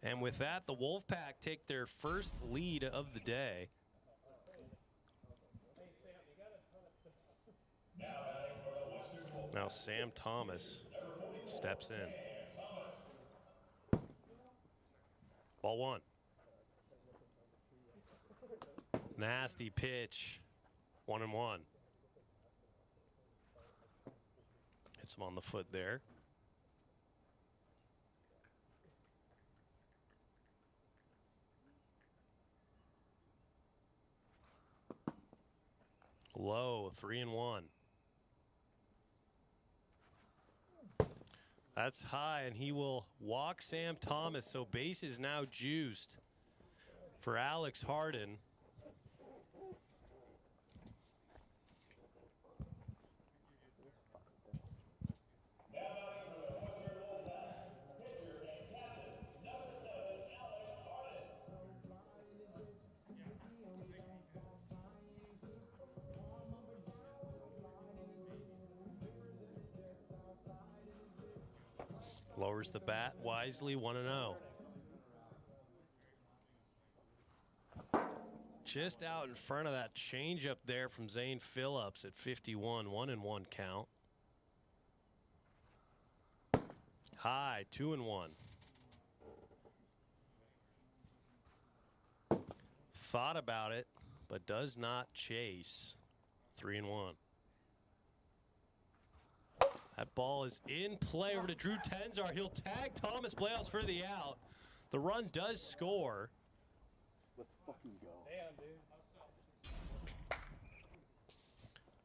And with that, the Wolfpack take their first lead of the day. Now Sam Thomas steps in. Ball 1. Nasty pitch. 1-1. Hits him on the foot there. Low, 3-1. That's high, and he will walk Sam Thomas, so base is now juiced for Alex Harden. Lowers the bat wisely, 1-0. Just out in front of that changeup there from Zane Phillips at 51, 1-1 count. High, 2-1. Thought about it, but does not chase. 3-1. That ball is in play over to Drew Tenzar. He'll tag Thomas Bleas for the out. The run does score. Let's fucking go. Damn, dude.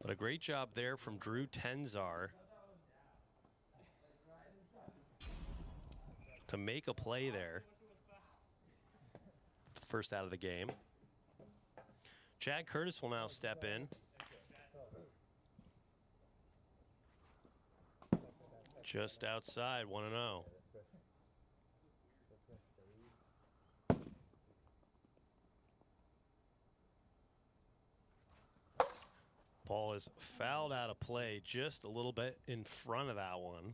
But a great job there from Drew Tenzar to make a play there. First out of the game. Chad Curtis will now step in. Just outside, 1-0. Ball is fouled out of play just a little bit in front of that one.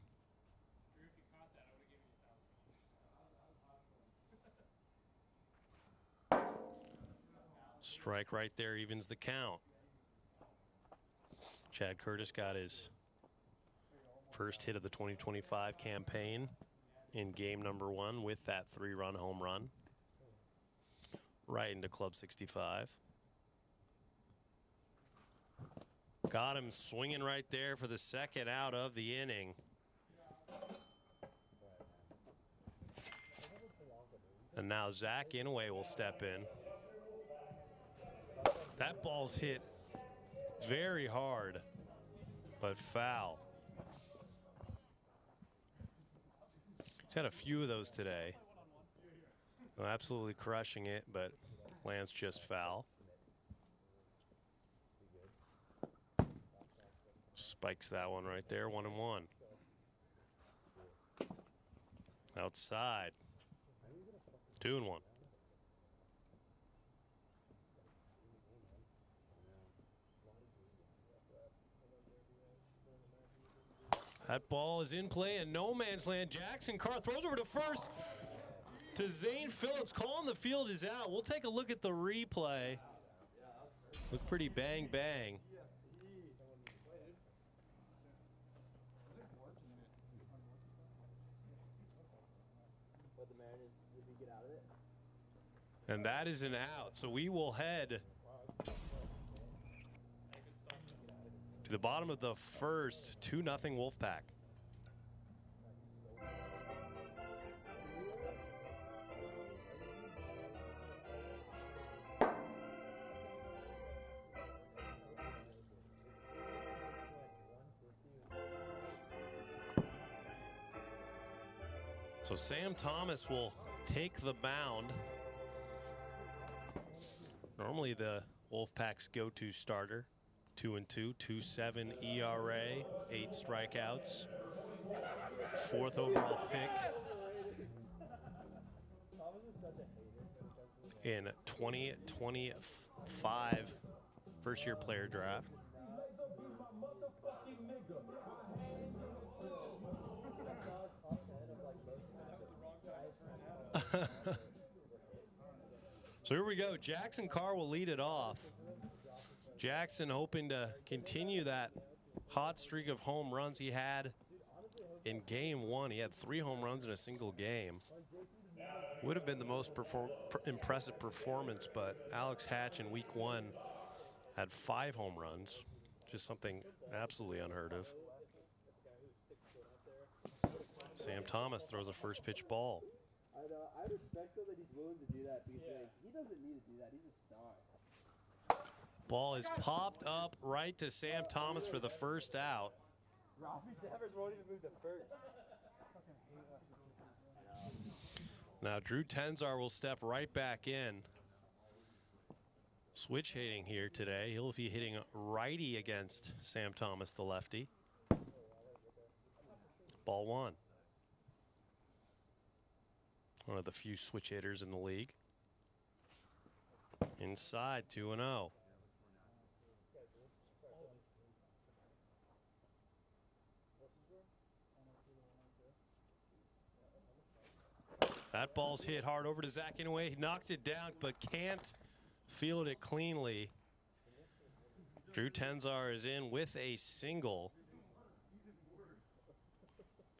Strike right there evens the count. Chad Curtis got his first hit of the 2025 campaign in game number 1 with that 3-run home run. Right into Club 65. Got him swinging right there for the second out of the inning. And now Zach Inouye will step in. That ball's hit very hard, but foul. He's had a few of those today. Well, absolutely crushing it, but lands just foul. Spikes that one right there, 1-1. Outside. 2-1. That ball is in play in no man's land. Jackson Carr throws over to first. to Zane Phillips. Calling the field is out. We'll take a look at the replay. Look pretty bang bang. And that is an out. So we will head to the bottom of the first, 2-0 Wolfpack. So Sam Thomas will take the mound. Normally the Wolfpack's go-to starter. 2-2, 2.7 ERA, 8 strikeouts, 4th overall pick in 2025 first-year player draft. So here we go. Jackson Carr will lead it off. Jackson hoping to continue that hot streak of home runs he had in game 1. He had 3 home runs in a single game. Would have been the most impressive performance, but Alex Hatch in week 1 had 5 home runs. Just something absolutely unheard of. Sam Thomas throws a first pitch ball. I respect though that he's willing to do that because he doesn't need to do that. He's a star. Ball is popped up right to Sam Thomas for the first out. Robbie Devers won't even move to first. Now Drew Tenzar will step right back in. Switch hitting here today. He'll be hitting righty against Sam Thomas, the lefty. Ball 1. One of the few switch hitters in the league. Inside, 2-0. That ball's hit hard over to Zach Inouye. He knocks it down, but can't field it cleanly. Drew Tenzar is in with a single.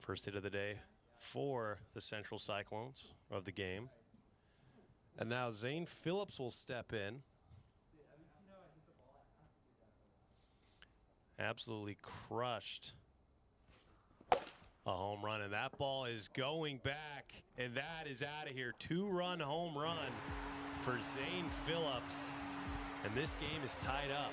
First hit of the day for the Central Cyclones of the game. And now Zane Phillips will step in. Absolutely crushed a home run, and that ball is going back, and that is out of here. 2-run home run for Zane Phillips, and this game is tied up.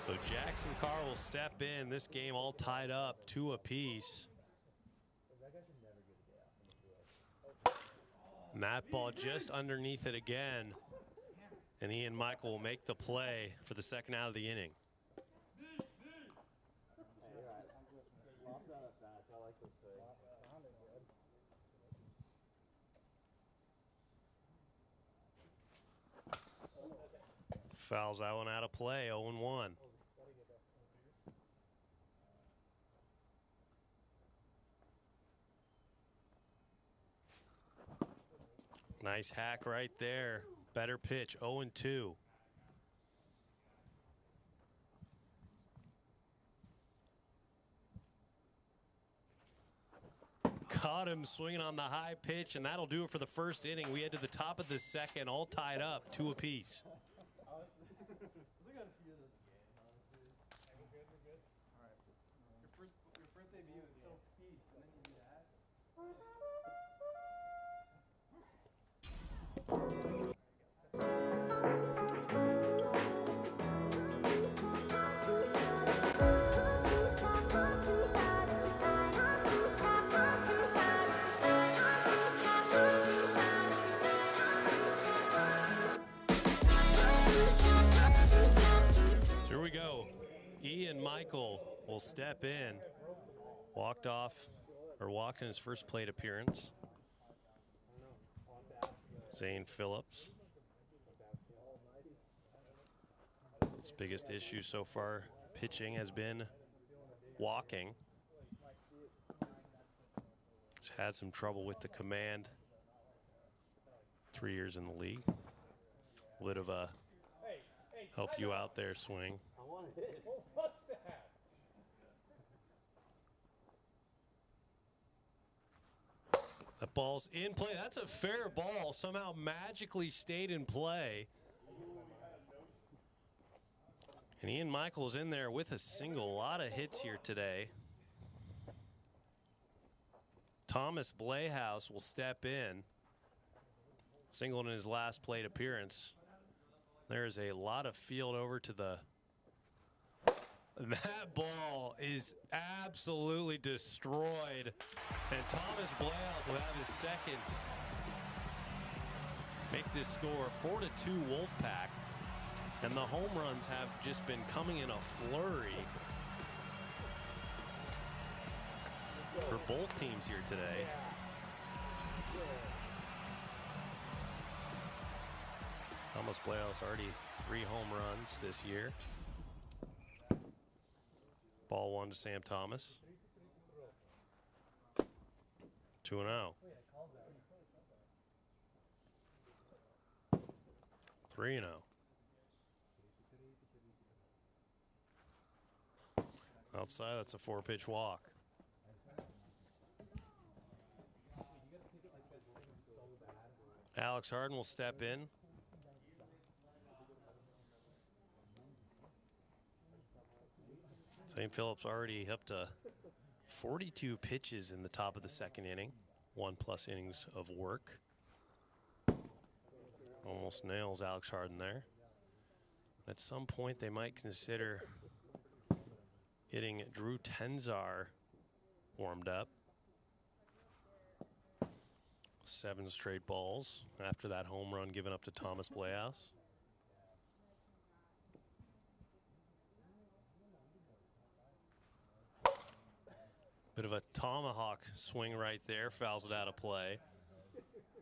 So Jackson Carr will step in. This game all tied up, 2 apiece. And that ball just underneath it again. And Ian Michael will make the play for the second out of the inning. Fouls that one out of play, 0-1. Nice hack right there. Better pitch, 0-2. Caught him swinging on the high pitch, and that'll do it for the first inning. We head to the top of the second, all tied up, 2 apiece. Here we go. Ian Michael will step in. Walked in his first plate appearance. Zane Phillips. His biggest issue so far pitching has been walking. He's had some trouble with the command. 3 years in the league. A bit of a help you out there swing. I want to hit. What's that? That ball's in play. That's a fair ball. Somehow magically stayed in play. And Ian Michael's in there with a single. A lot of hits here today. Thomas Blayhouse will step in. Single in his last plate appearance. There's a lot of field over to the... That ball is absolutely destroyed. And Thomas Blayhouse will have his second. Make this score 4-2 Wolfpack. And the home runs have just been coming in a flurry for both teams here today. Thomas Blayhouse already 3 home runs this year. Ball 1 to Sam Thomas. 2-0. 3-0. Outside, that's a 4-pitch walk. Alex Harden will step in. St. Phillips already up to 42 pitches in the top of the second inning. 1+ innings of work. Almost nails Alex Harden there. At some point, they might consider getting Drew Tenzar warmed up. 7 straight balls after that home run given up to Thomas Blayhouse. Bit of a tomahawk swing right there, fouls it out of play.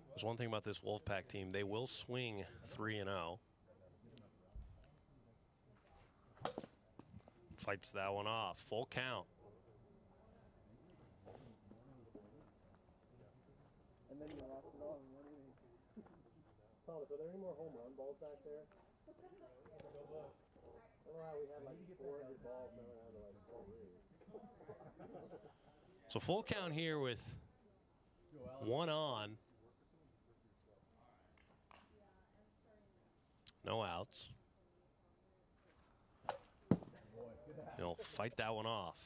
There's one thing about this Wolfpack team, they will swing 3-0. Fights that one off, full count. And then he walks it off in 1 inning. Thomas, are there any more home run balls back there? I don't know how we had like 400 balls now we're down to like 4 rings. So full count here with 1 on. No outs. He'll fight that one off.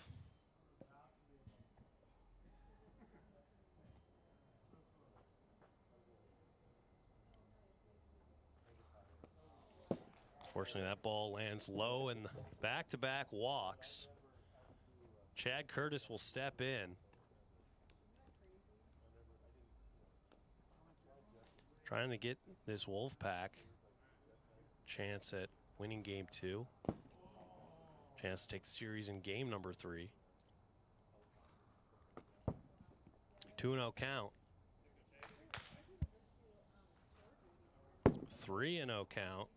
Fortunately, that ball lands low and back-to-back walks. Chad Curtis will step in. Trying to get this Wolfpack chance at winning game 2. Chance to take the series in game number 3. 2-0 count. 3-0 count.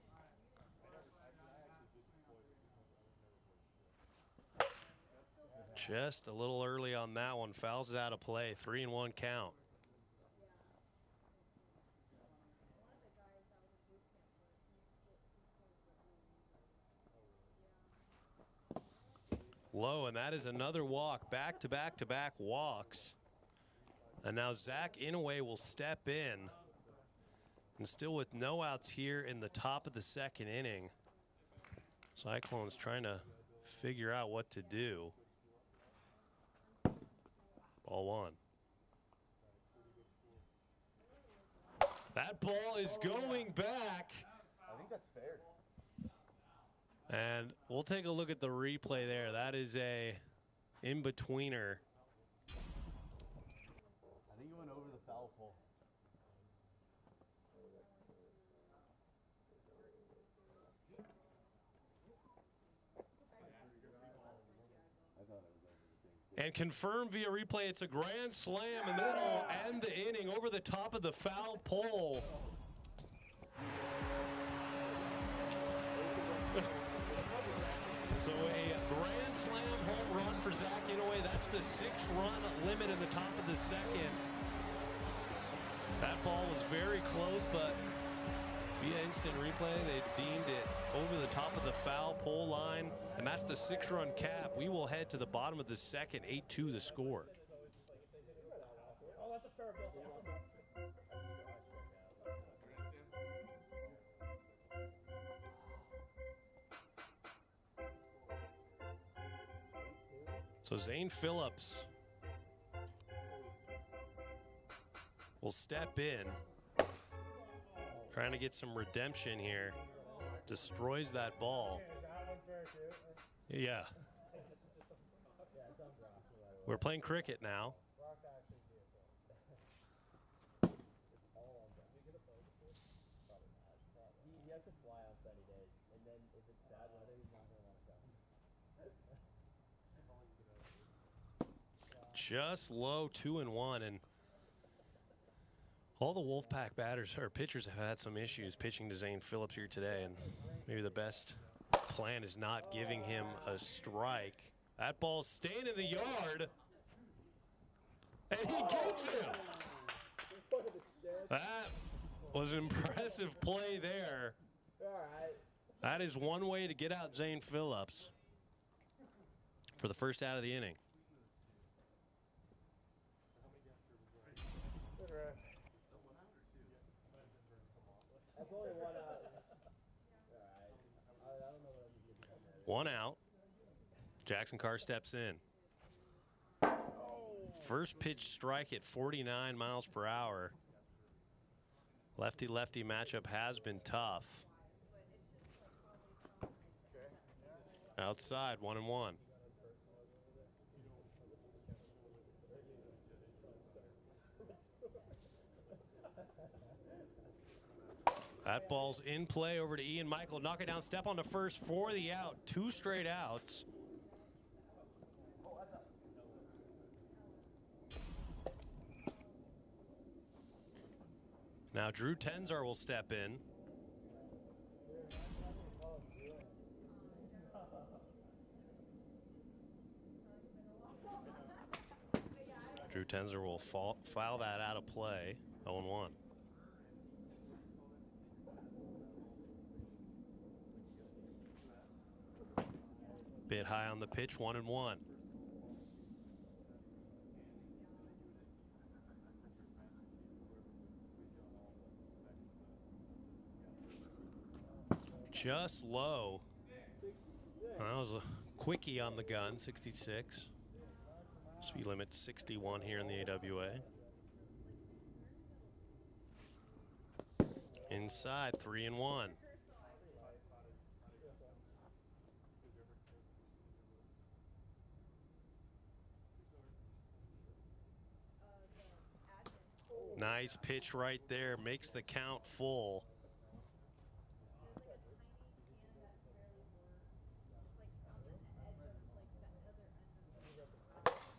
Just a little early on that one. Fouls it out of play. 3-1 count. Low, and that is another walk. Back-to-back-to-back walks. And now Zach Inouye will step in. And still with no outs here in the top of the second inning. Cyclones trying to figure out what to do. Ball 1. That ball is going back. I think that's fair. And we'll take a look at the replay there. That is a in-betweener. I think he went over the foul pole. I And confirmed via replay, it's a grand slam, and that'll end the inning over the top of the foul pole. So a grand slam home run for Zach Inouye. That's the 6-run limit in the top of the second. That ball was very close, but via instant replay, they deemed it over the top of the foul pole line, and that's the 6-run cap. We will head to the bottom of the second, 8-2 the score. So Zane Phillips will step in, trying to get some redemption here. Destroys that ball. Yeah. We're playing cricket now. He has to fly on sunny days, and then if it's bad weather, he's not going to want to come. Just low, 2-1, and all the Wolfpack batters or pitchers have had some issues pitching to Zane Phillips here today, and maybe the best plan is not giving him a strike. That ball's staying in the yard, and he gets him. That was an impressive play there. That is one way to get out Zane Phillips for the first out of the inning. One out. Jackson Carr steps in. First pitch strike at 49 miles per hour. Lefty-lefty matchup has been tough. Outside, 1-1. That ball's in play over to Ian Michael. Knock it down, step on the first for the out. 2 straight outs. Now Drew Tenzar will step in. Drew Tenzar will foul that out of play. 0-1. Bit high on the pitch, 1-1. Just low. That was a quickie on the gun, 66. Speed limit 61 here in the AWA. Inside, 3-1. Nice pitch right there, makes the count full.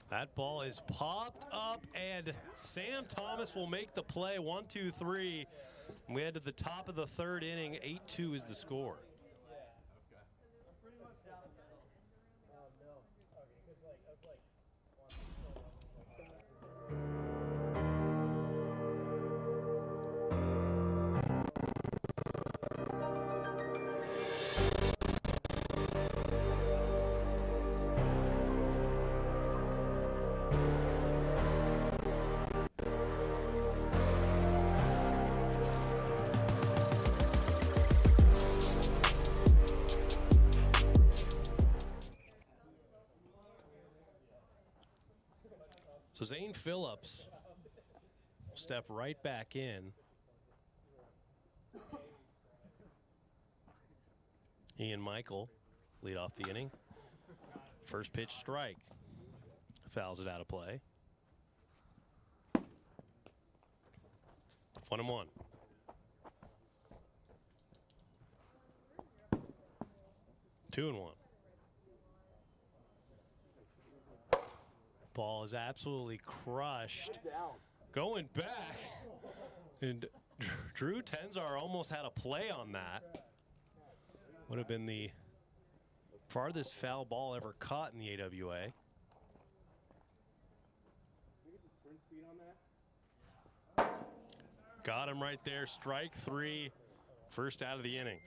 That ball is popped up, and Sam Thomas will make the play. 1-2-3. We head to the top of the third inning. 8-2 is the score. So Zane Phillips will step right back in. Ian Michael lead off the inning. First pitch strike. Fouls it out of play. 1-1. Ball is absolutely crushed. Going back. And Drew Tenzar almost had a play on that. Would have been the farthest foul ball ever caught in the AWA. Got him right there. Strike 3. First out of the inning.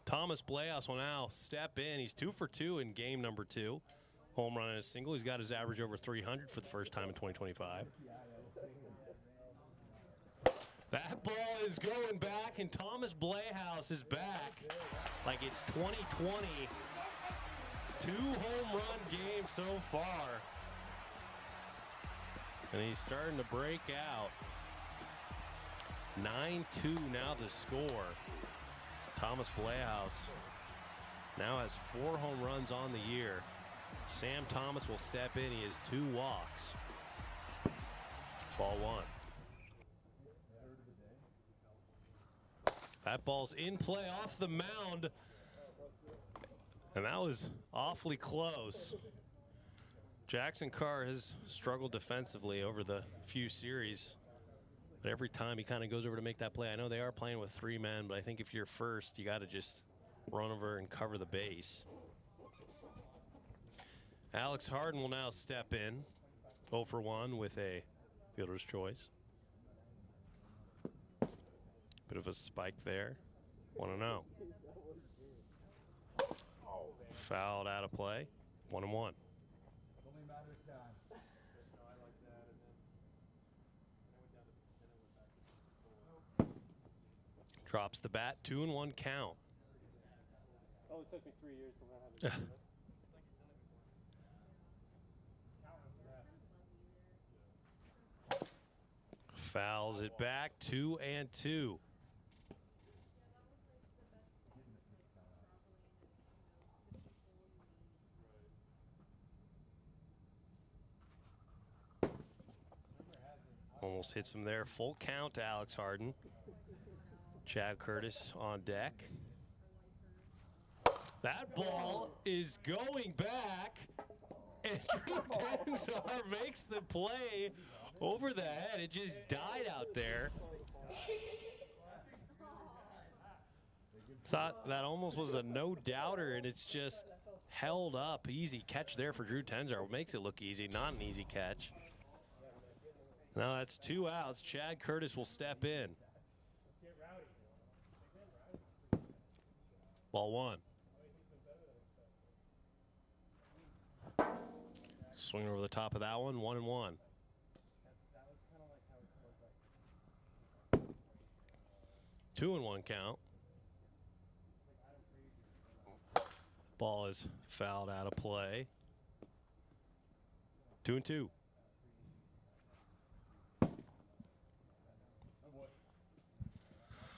Thomas Bleaus will now step in. He's 2 for 2 in game number 2. Home run and a single. He's got his average over 300 for the first time in 2025. That ball is going back, and Thomas Bleaus is back like it's 2020. 2 home run games so far. And he's starting to break out. 9-2 now the score. Thomas Bleaus now has 4 home runs on the year. Sam Thomas will step in. He has 2 walks. Ball 1. That ball's in play off the mound. And that was awfully close. Jackson Carr has struggled defensively over the few series. But every time he kind of goes over to make that play, I know they are playing with 3 men, but I think if you're first, you got to just run over and cover the base. Alex Harden will now step in. 0 for 1 with a fielder's choice. Bit of a spike there. 1-0. Fouled out of play. 1-1. Drops the bat. 2-1 count. Oh, it took me 3 years to learn how to do that. Fouls it back. 2-2. Almost hits him there. Full count to Alex Harden. Chad Curtis on deck. That ball is going back, and Drew Tenzar makes the play over the head. It just died out there. Thought that almost was a no-doubter, and it's just held up. Easy catch there for Drew Tenzar. Makes it look easy, not an easy catch. Now that's 2 outs. Chad Curtis will step in. Ball 1. Swing over the top of that one. 1-1. Two and 1 count. Ball is fouled out of play. 2-2.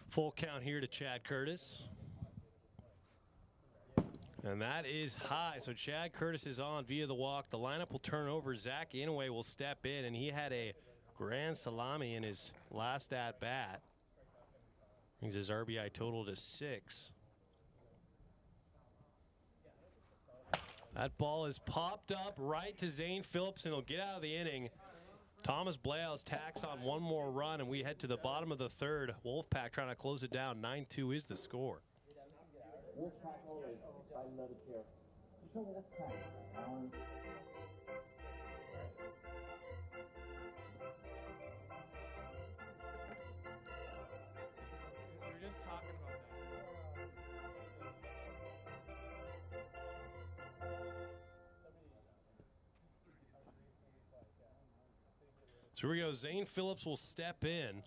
Full count here to Chad Curtis. And that is high. So Chad Curtis is on via the walk. The lineup will turn over. Zach Inouye will step in, and he had a grand salami in his last at bat. Brings his RBI total to 6. That ball is popped up right to Zane Phillips, and he'll get out of the inning. Thomas Bleaus tacks on 1 more run, and we head to the bottom of the 3rd. Wolfpack trying to close it down. 9-2 is the score. So here we go. Zane Phillips will step in.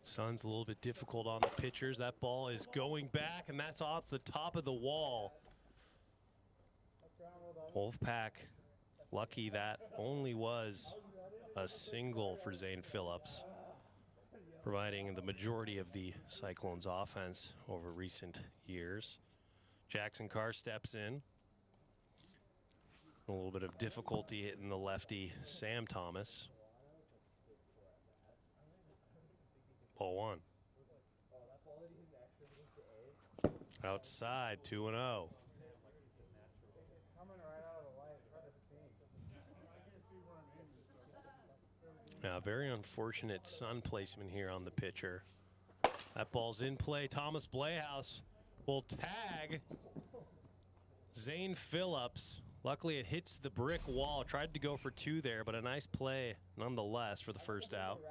Sun's a little bit difficult on the pitchers. That ball is going back, and that's off the top of the wall. Wolfpack lucky that only was a single for Zane Phillips, providing the majority of the Cyclones offense over recent years. Jackson Carr steps in. A little bit of difficulty hitting the lefty Sam Thomas. Ball 1. Outside, 2-0. Now, very unfortunate sun placement here on the pitcher. That ball's in play. Thomas Blehouse will tag Zane Phillips. Luckily, it hits the brick wall. Tried to go for 2 there, but a nice play nonetheless for the first out.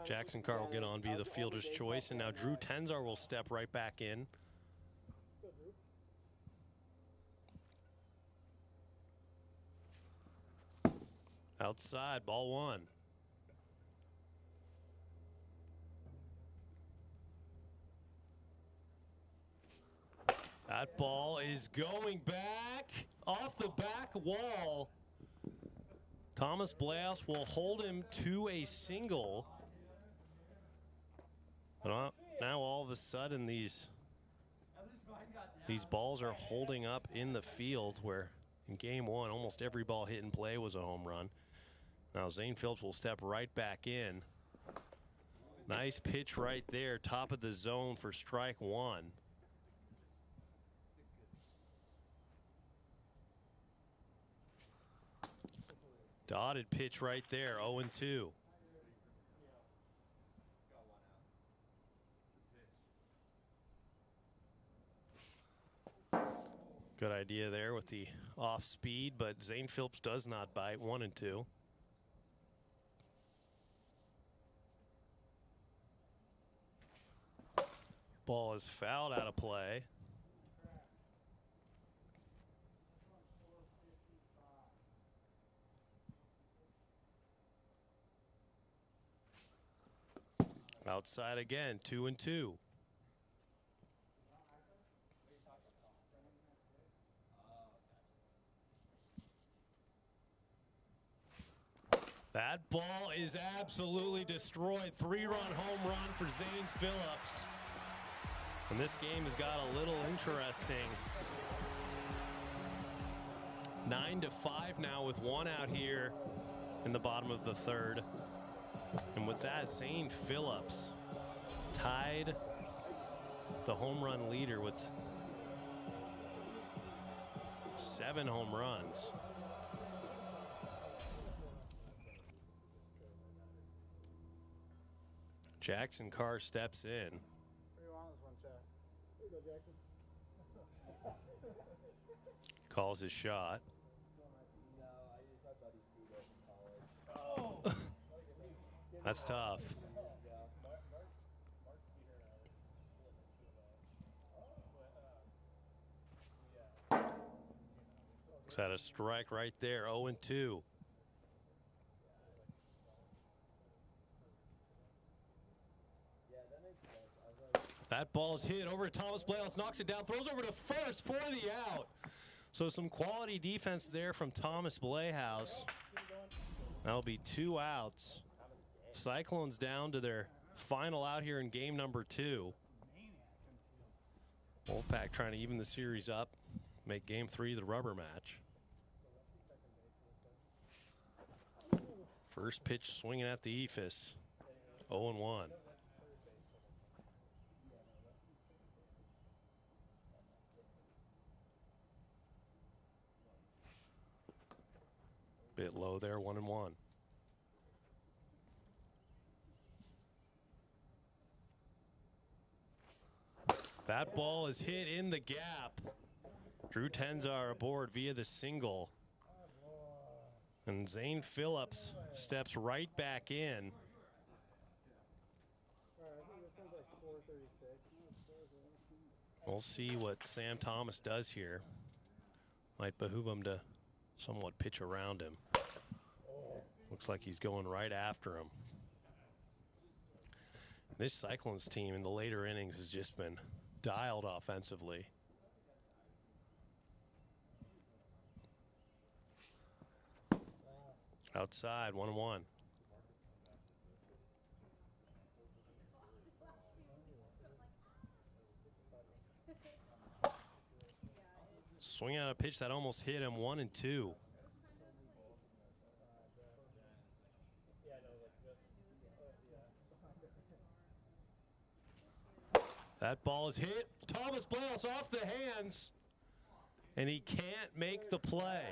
Jackson Carr will get on via the fielder's choice, and now Drew Tenzar will step right back in. Outside, ball 1. That ball is going back off the back wall. Thomas Blehouse will hold him to a single. But now all of a sudden these balls are holding up in the field, where in game 1 almost every ball hit in play was a home run. Now Zane Phillips will step right back in. Nice pitch right there, top of the zone for strike 1. Dotted pitch right there, 0-2. Good idea there with the off speed, but Zane Phillips does not bite. 1-2. Ball is fouled out of play. Outside again, 2-2. That ball is absolutely destroyed. 3-run home run for Zane Phillips. And this game has got a little interesting. 9-5 now with 1 out here in the bottom of the 3rd. And with that, Zane Phillips tied the home run leader with 7 home runs. Jackson Carr steps in. Where do you want this one, Chad? Here you go, Jackson. Calls his shot. Oh! That's tough. Looks at a strike right there, 0-2. That ball's hit over to Thomas Blehouse, knocks it down, throws over to first for the out. So some quality defense there from Thomas Blehouse. That'll be 2 outs. Cyclones down to their final out here in game number 2. Wolfpack trying to even the series up, make game 3 the rubber match. First pitch swinging at the Ephus, 0-1. Bit low there, 1-1. That ball is hit in the gap. Drew Tenzar aboard via the single. And Zane Phillips steps right back in. We'll see what Sam Thomas does here. Might behoove him to somewhat pitch around him. Looks like he's going right after him. This Cyclones team in the later innings has just been dialed offensively. Outside, 1-1. Swing out a pitch that almost hit him, 1-2. That ball is hit. Thomas Blales off the hands. And he can't make the play.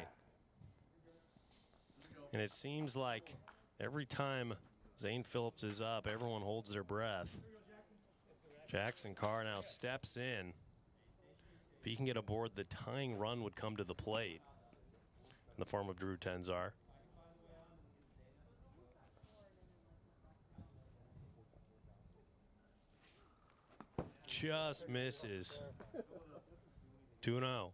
And it seems like every time Zane Phillips is up, everyone holds their breath. Jackson Carr now steps in. If he can get aboard, the tying run would come to the plate in the form of Drew Tenzar. Just misses. 2-0.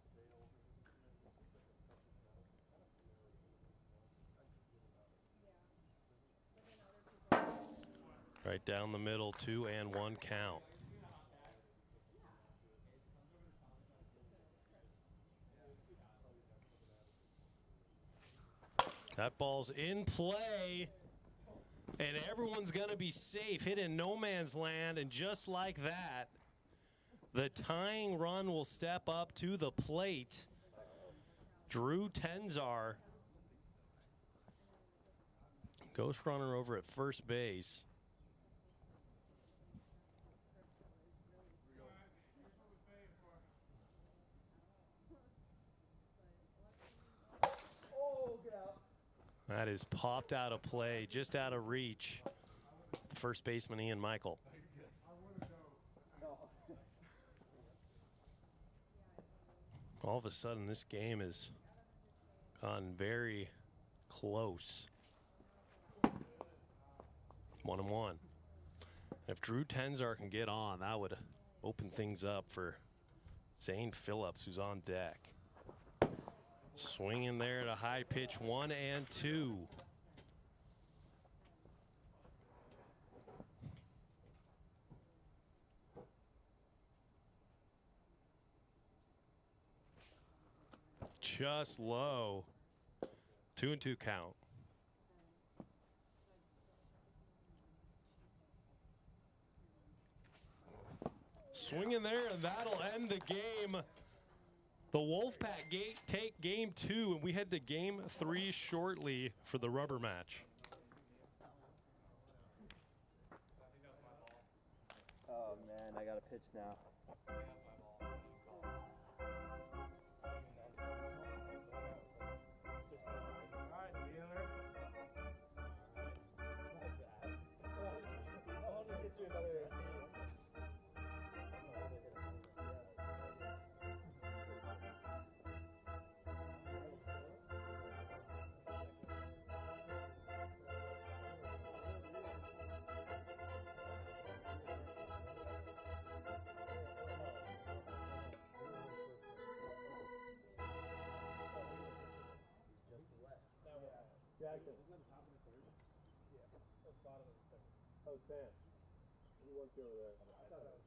Right down the middle, 2-1 count. That ball's in play, and everyone's going to be safe. Hit in no man's land, and just like that, the tying run will step up to the plate. Drew Tenzar, ghost runner over at first base. That is popped out of play, just out of reach. The first baseman, Ian Michael. All of a sudden, this game has gone very close. 1-1. If Drew Tenzar can get on, that would open things up for Zane Phillips, who's on deck. Swinging there at a high pitch, 1-2. Just low. 2-2 count. Swinging there, and that'll end the game. The Wolfpack take game 2, and we head to game 3 shortly for the rubber match. Oh man, I got a pitch now. Jackson. Yeah. That's bottom of the second. Oh, Sam. You worked over there.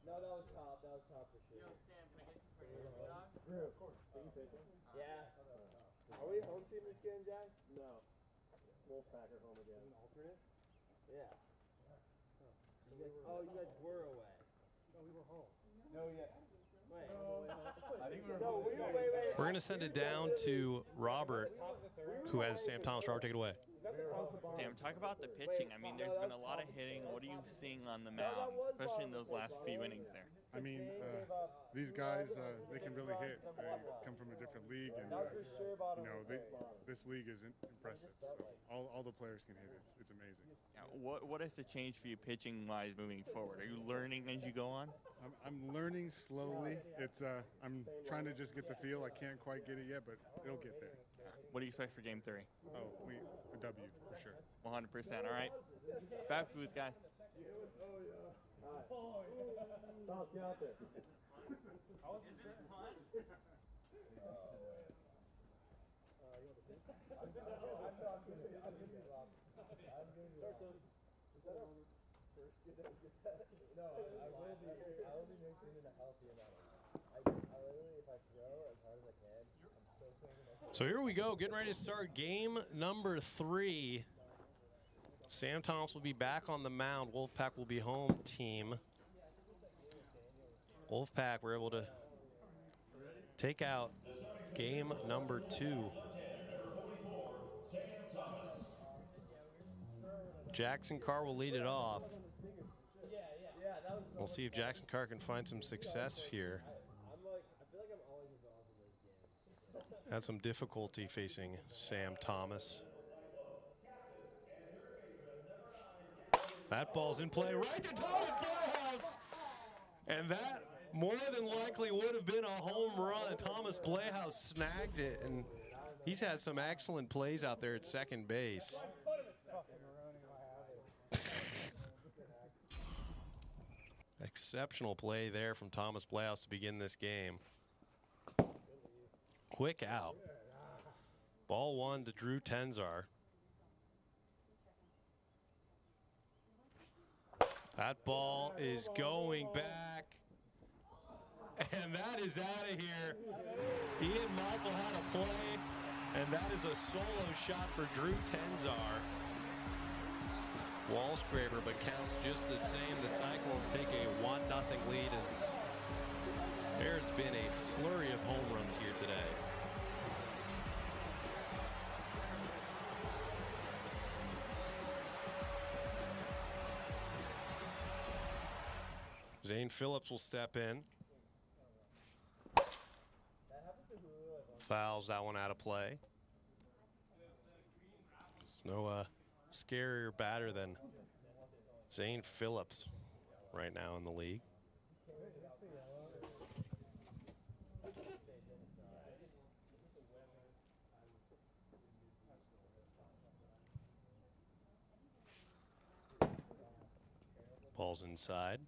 No, that was top. That was top for sure. Yo, Sam, can I get you for your dog? Drew, of course. Are you pitching? Yeah. Are we home team this game, Jack? No. Wolfpack are home again. An alternate? Yeah. You guys were away. No, we were home. No, yeah. Wait. I think we were No, home. wait. We're going to send it down to Robert, who has Sam Thomas. Robert, take it away. Sam, talk about the pitching. I mean, there's been a lot of hitting. What are you seeing on the mound, especially in those last few innings there? I mean, these guys, they can really hit. They come from a different league, and this league is impressive. So all the players can hit. It's amazing. Yeah, what has to change for you pitching-wise moving forward? Are you learning as you go on? I'm learning slowly. I'm trying to just get the feel. I can't quite get it yet, but it'll get there. What do you expect for Game 3? Oh, a W for sure. 100%. All right. Back booth, guys. Stop, get out there. No, I will be mixing in a healthy amount. I literally, if I throw as hard as I can, I'm so saying. So here we go, getting ready to start game number 3. Sam Thomas will be back on the mound. Wolfpack will be home team. Wolfpack were able to take out game number 2. Jackson Carr will lead it off. We'll see if Jackson Carr can find some success here. I feel like I'm always involved in those games. Had some difficulty facing Sam Thomas. That ball's in play right to Thomas Playhouse. And that more than likely would have been a home run. Thomas Playhouse snagged it, and he's had some excellent plays out there at second base. Exceptional play there from Thomas Playhouse to begin this game. Quick out. Ball one to Drew Tenzar. That ball is going back. And that is out of here. Ian Michael had a play, and that is a solo shot for Drew Tenzar. Wall scraper, but counts just the same. The Cyclones take a 1-0 lead, and there's been a flurry of home runs here today. Zane Phillips will step in. Fouls that one out of play. There's no scarier batter than Zane Phillips right now in the league. Ball's inside.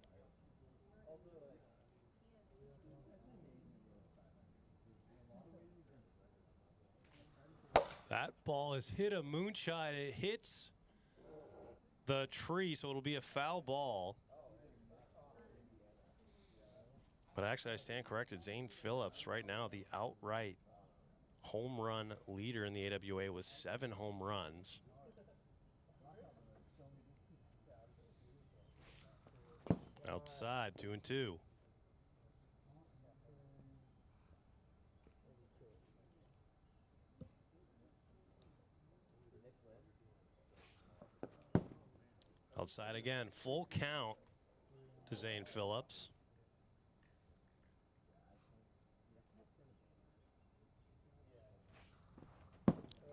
That ball has hit a moonshot. It hits the tree, so it'll be a foul ball. But actually, I stand corrected. Zane Phillips right now the outright home run leader in the AWA with 7 home runs. Outside, 2-2. Outside again, full count to Zane Phillips.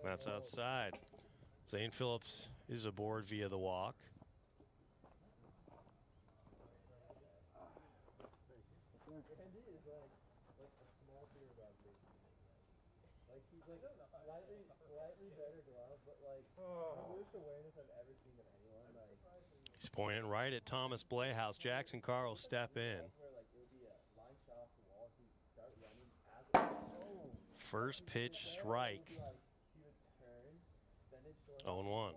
That's outside. Zane Phillips is aboard via the walk. Slightly better glove, but like the most awareness I've ever seen of anyone. Like He's pointing right at Thomas Playhouse. Jackson Carr will step in. First pitch strike. 0-1.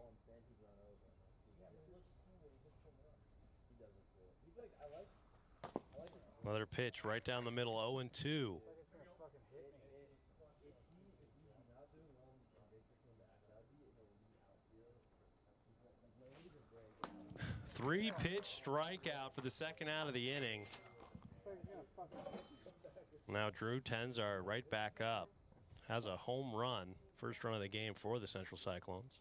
Another pitch right down the middle. 0-2. Three-pitch strikeout for the second out of the inning. Now Drew Tenzar right back up. Has a home run. First run of the game for the Central Cyclones.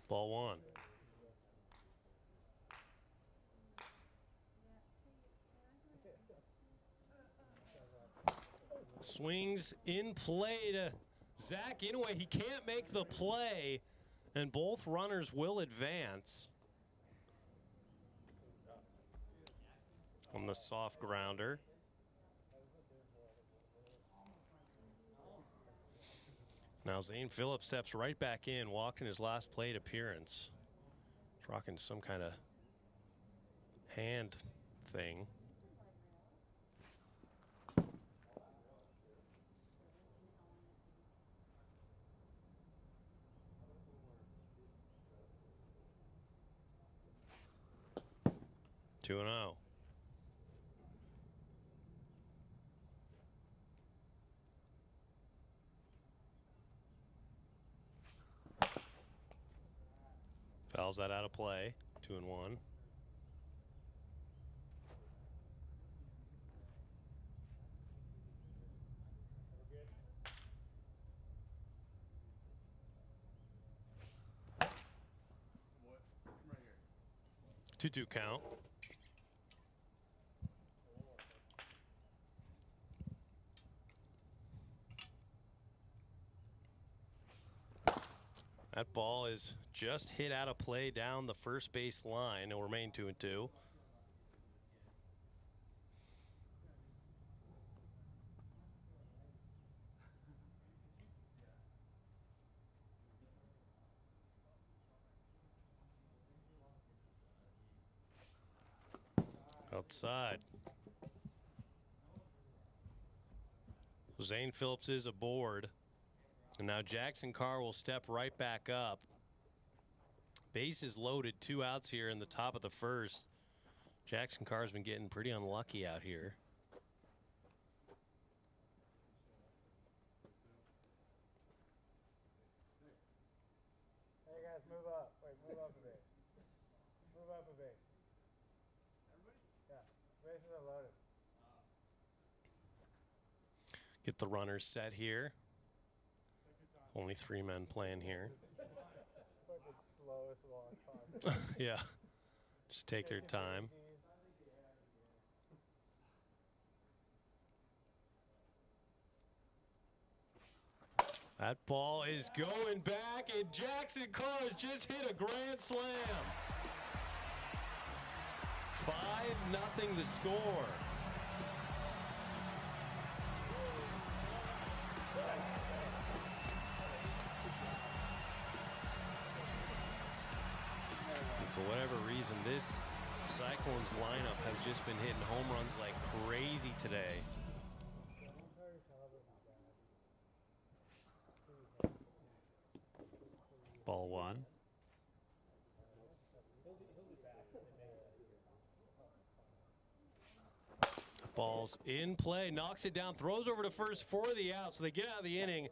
Ball one. Swings in play to Zach Inouye. He can't make the play, and both runners will advance on the soft grounder. Now Zane Phillips steps right back in, walking his last plate appearance. He's rocking some kind of hand thing. Two and 0. Fouls that out of play. 2-1. 2-2 count. That ball is just hit out of play down the first base line. It'll remain 2-2. Outside. Zane Phillips is aboard. And now Jackson Carr will step right back up. Bases loaded, 2 outs here in the top of the first. Jackson Carr's been getting pretty unlucky out here. Hey guys, move up. Wait, move up a bit. Move up a bit. Everybody? Yeah, bases are loaded. Get the runners set here. Only 3 men playing here. Fucking slowest walk possible. Yeah, just take their time. That ball is going back, and Jackson Carr has just hit a grand slam. 5-0 the score. And for whatever reason, this Cyclones lineup has just been hitting home runs like crazy today. Ball 1. Ball's in play, knocks it down, throws over to first for the out, so they get out of the inning,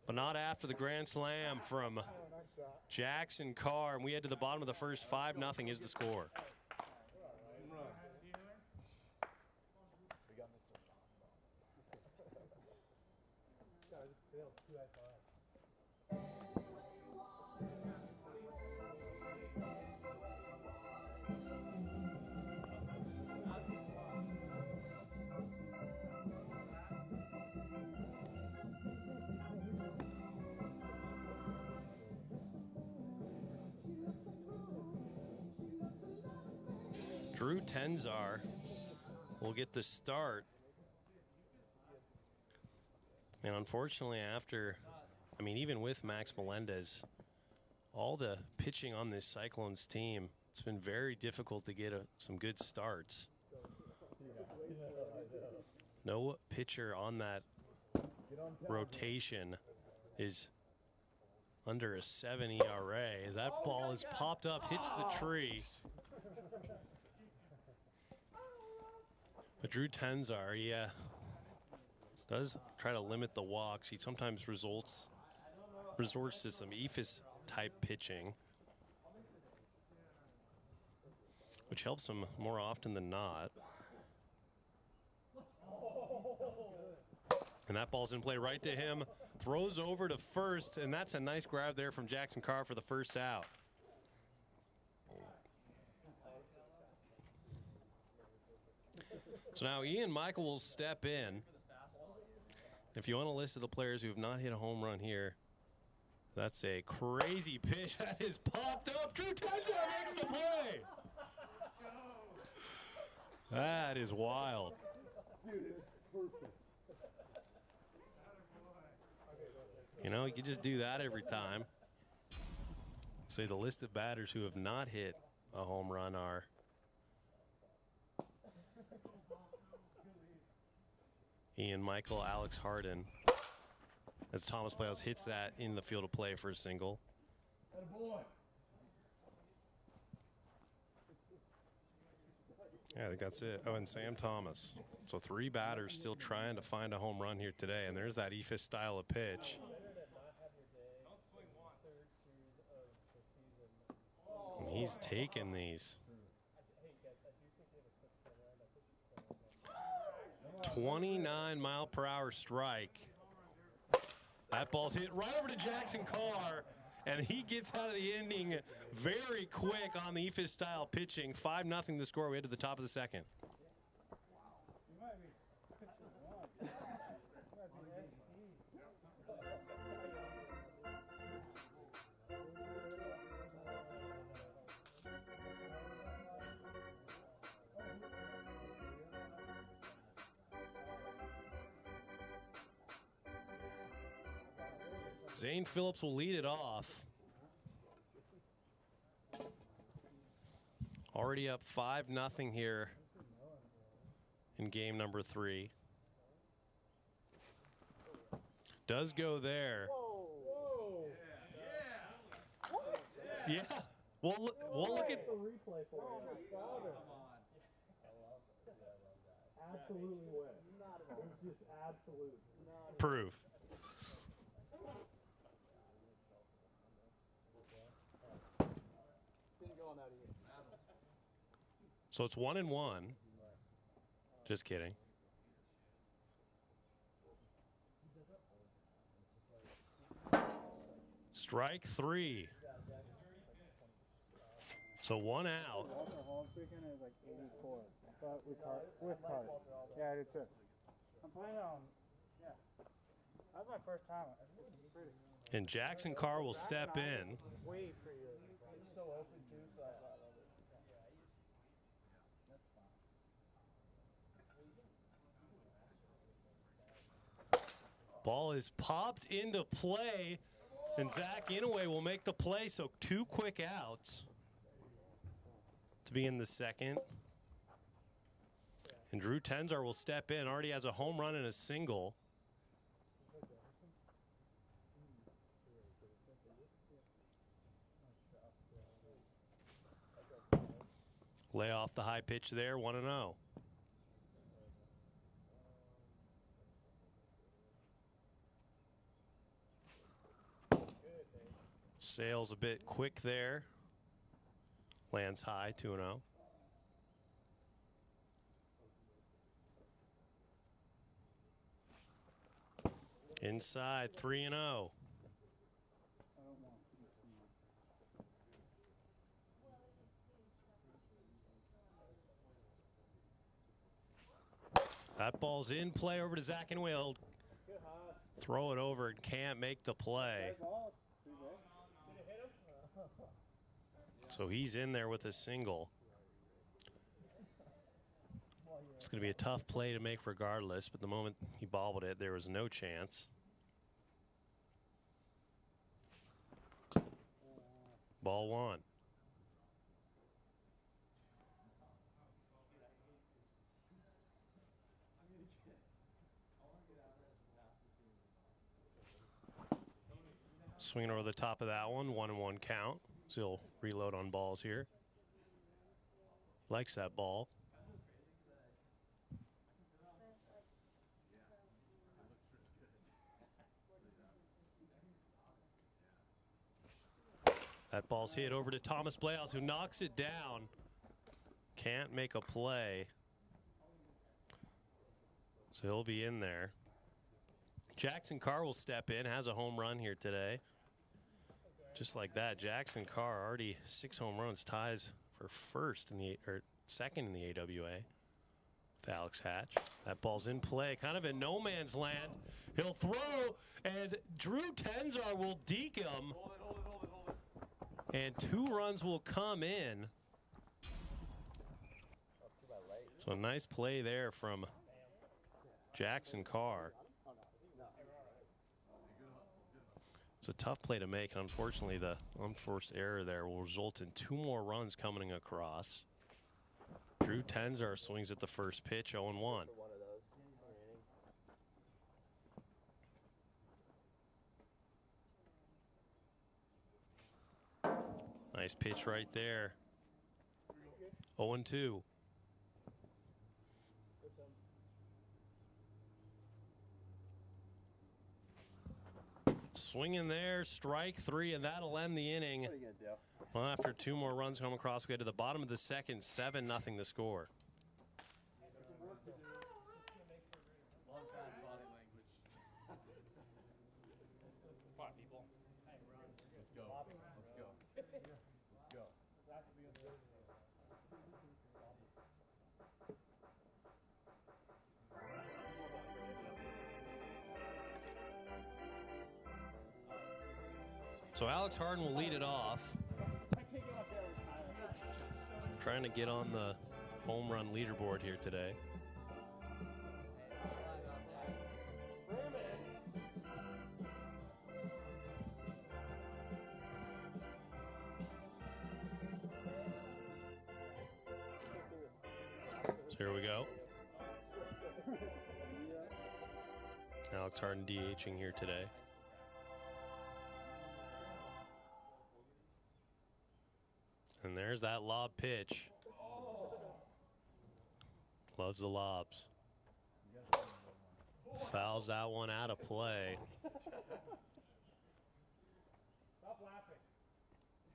but not after the grand slam from Jackson Carr. And we head to the bottom of the first. 5-0 is the score. Drew Tenzar will get the start. And unfortunately, even with Max Melendez, all the pitching on this Cyclones team, it's been very difficult to get some good starts. No pitcher on that rotation is under a 7 ERA. As that ball is popped up, hits the tree. But Drew Tenzar, does try to limit the walks. He sometimes resorts to some ephus type pitching, which helps him more often than not. And that ball's in play right to him. Throws over to first, and that's a nice grab there from Jackson Carr for the first out. So now Ian Michael will step in. If you want a list of the players who have not hit a home run here, that's a crazy pitch that is popped up. Drew Tenzar makes the play. That is wild. You could just do that every time. Say the list of batters who have not hit a home run are Ian Michael, Alex Harden, as Thomas Playhouse hits that in the field of play for a single. Yeah, I think that's it. Oh, and Sam Thomas. So 3 batters still trying to find a home run here today, and there's that ephus style of pitch. And he's taking these. 29-mile-per-hour strike. That ball's hit right over to Jackson Carr, and he gets out of the inning very quick on the Ephus style pitching. 5-0 the score. We head to the top of the second. Zane Phillips will lead it off. Already up 5-0 here in game number 3. Does go there. Yeah. We'll look at the replay for it. Absolutely win. It's just absolute. proof. So it's 1-1. Just kidding. Strike 3. So 1 out. Yeah, I did too. I'm playing on. Yeah. That was my first time. It's pretty. And Jackson Carr will step in. Wait for you. It's so open too, so I love it. Ball is popped into play, and Zach Inouye will make the play. So 2 quick outs to be in the second. And Drew Tenzar will step in. Already has a home run and a single. Lay off the high pitch there, 1-0. Sails a bit quick there. Lands high, 2-0. Inside, 3-0. That ball's in play over to Zach Inouye. He'll throw it over and can't make the play. So he's in there with a single. It's going to be a tough play to make regardless, but the moment he bobbled it, there was no chance. Ball 1. Swinging over the top of that one, 1-1 count. So he'll reload on balls here. Likes that ball. That ball's hit over to Thomas Bleaus, who knocks it down. Can't make a play. So he'll be in there. Jackson Carr will step in, has a home run here today. Just like that, Jackson Carr already 6 home runs, ties for second in the AWA with Alex Hatch. That ball's in play, kind of in no man's land. He'll throw, and Drew Tenzar will deke him. And 2 runs will come in. So a nice play there from Jackson Carr. It's a tough play to make, and unfortunately the unforced error there will result in 2 more runs coming across. Drew Tenzar swings at the first pitch, 0-1. Nice pitch right there. 0-2. Swing in there, strike 3, and that'll end the inning. What are you gonna do? Well, after 2 more runs come across, we get to the bottom of the second, 7-0 the score. So Alex Harden will lead it off. Trying to get on the home run leaderboard here today. So here we go. Alex Harden DHing here today. And there's that lob pitch. Loves the lobs. Fouls that one out of play. Stop laughing.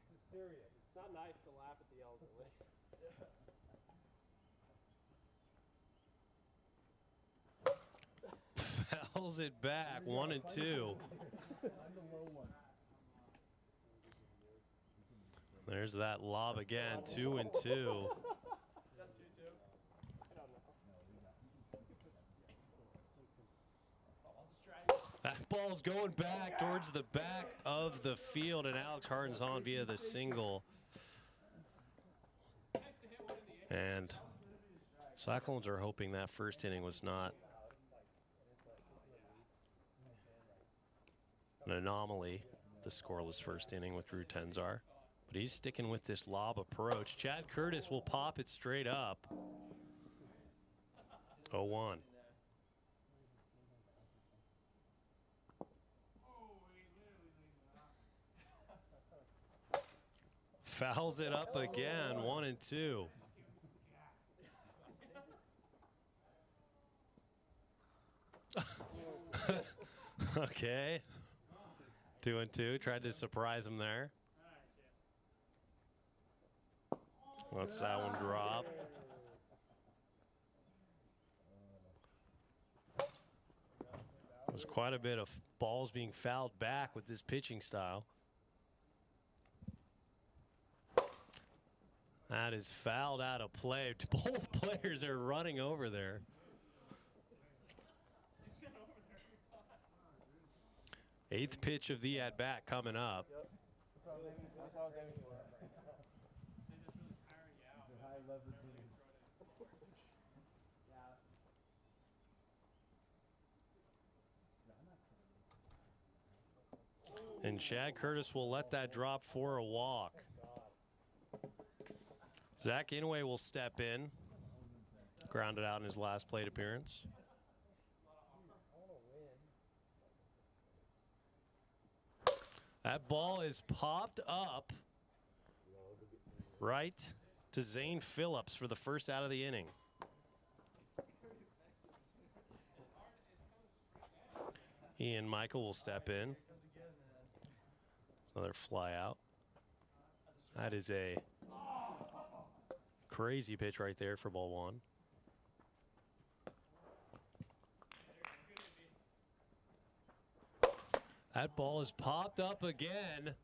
This is serious. It's not nice to laugh at the elderly. Fouls it back, 1-2. There's that lob again, 2-2. That ball's going back towards the back of the field, and Alex Harden's on via the single. And Cyclones are hoping that first inning was not an anomaly, the scoreless first inning with Drew Tenzar. But he's sticking with this lob approach. Chad Curtis will pop it straight up. 0-1. Fouls it up again, 1-2. Okay. 2-2. Tried to surprise him there. Let's that one drop. There's quite a bit of balls being fouled back with this pitching style. That is fouled out of play. Both players are running over there. Eighth pitch of the at-bat coming up. And Chad Curtis will let that drop for a walk. Zach Inouye will step in. Grounded out in his last plate appearance. That ball is popped up right to Zane Phillips for the first out of the inning. Ian Michael will step in. Another fly out. That is a crazy pitch right there for ball one. That ball is popped up again,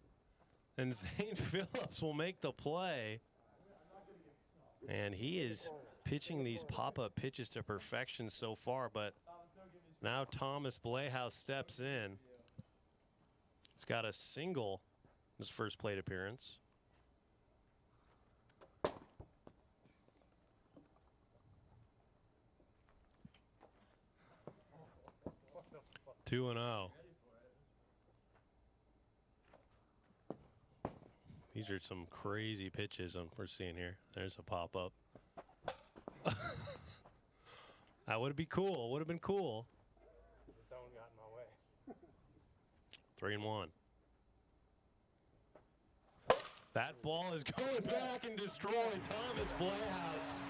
and Zane Phillips will make the play. And he is pitching these pop-up pitches to perfection so far, but now Thomas Blehouse steps in. He's got a single in his first plate appearance. 2-0. These are some crazy pitches we're seeing here. There's a pop-up. That would be cool. Would have been cool. Someone got in my way. 3-1. That ball is going back and destroyed. Thomas Blehouse.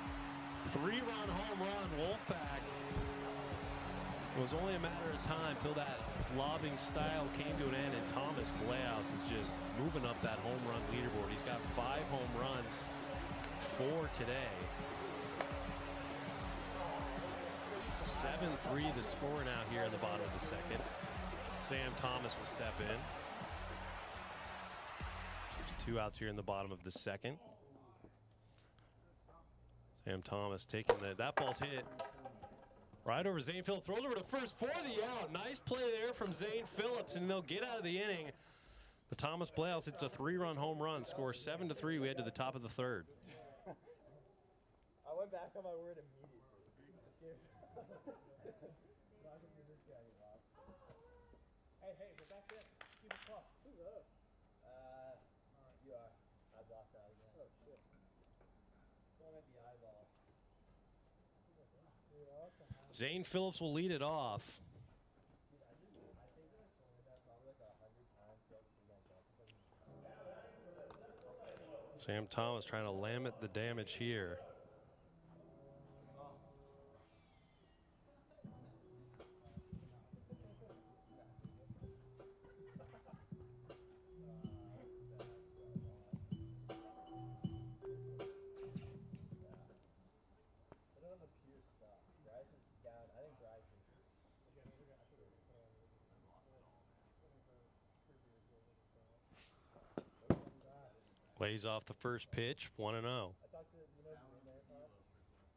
3-run home run. Wolfpack. It was only a matter of time till that lobbing style came to an end, and Thomas Blehouse is just moving up that home run leaderboard. He's got 5 home runs, 4 today. 7-3 the score now here in the bottom of the second. Sam Thomas will step in. There's 2 outs here in the bottom of the second. Sam Thomas taking that ball's hit right over Zane Phillips. Throws over to first for the out. Nice play there from Zane Phillips, and they'll get out of the inning. But Thomas Blales hits a 3-run home run, scores 7-3. We head to the top of the third. I went back on my word immediately. Hey, we're back in. Keep it close. Who's up? You are. I blocked out again. Oh, shit. Someone at the eyeball. Zane Phillips will lead it off. Dude, I think I swung that probably like 100 times throughout the season. Sam Thomas trying to limit the damage here. Lays off the first pitch, 1-0. I talked to, you know,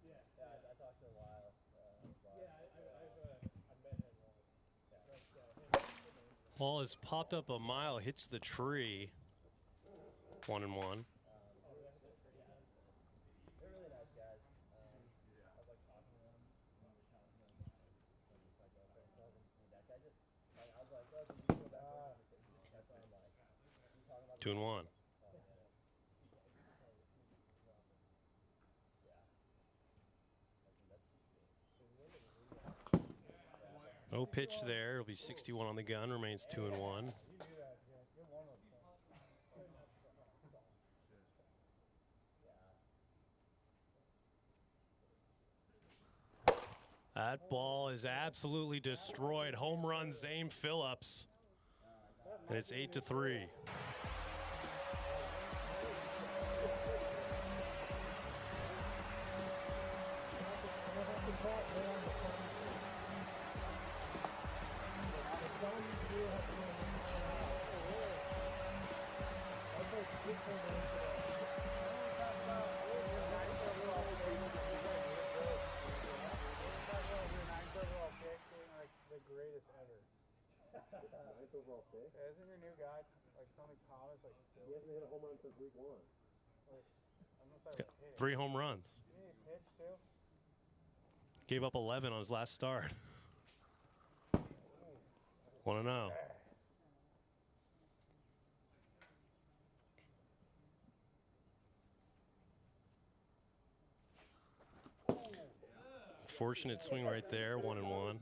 yeah, I talked to a while. I've met him once. Ball has popped up a mile, hits the tree. 1-1. They're really nice guys. I was like talking to them. That guy just, like, I was like, oh, did you go back over? That's why I'm like, you talking about 2-1. No pitch there. It'll be 61 on the gun. Remains 2-1. That ball is absolutely destroyed. Home run, Zane Phillips. And it's 8-3. The greatest ever. Ninth overall pick. Yeah, isn't your new guy like something Thomas? Like He hasn't hit a home run since week 1. Like, I don't know if He's I got would hit 3 home runs. Did he pitch too? Gave up 11 on his last start. 1-0. Fortunate swing right there, 1-1.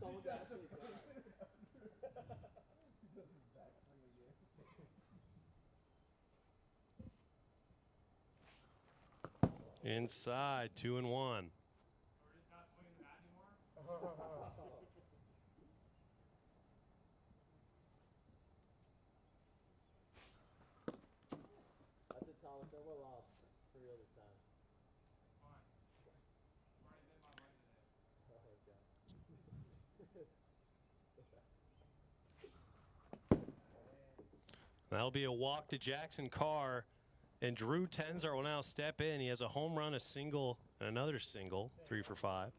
Inside, 2-1. I said, Thomas, they're well off for real this time. That'll be a walk to Jackson Carr. And Drew Tenzer will now step in. He has a home run, a single, and another single. 3 for 5.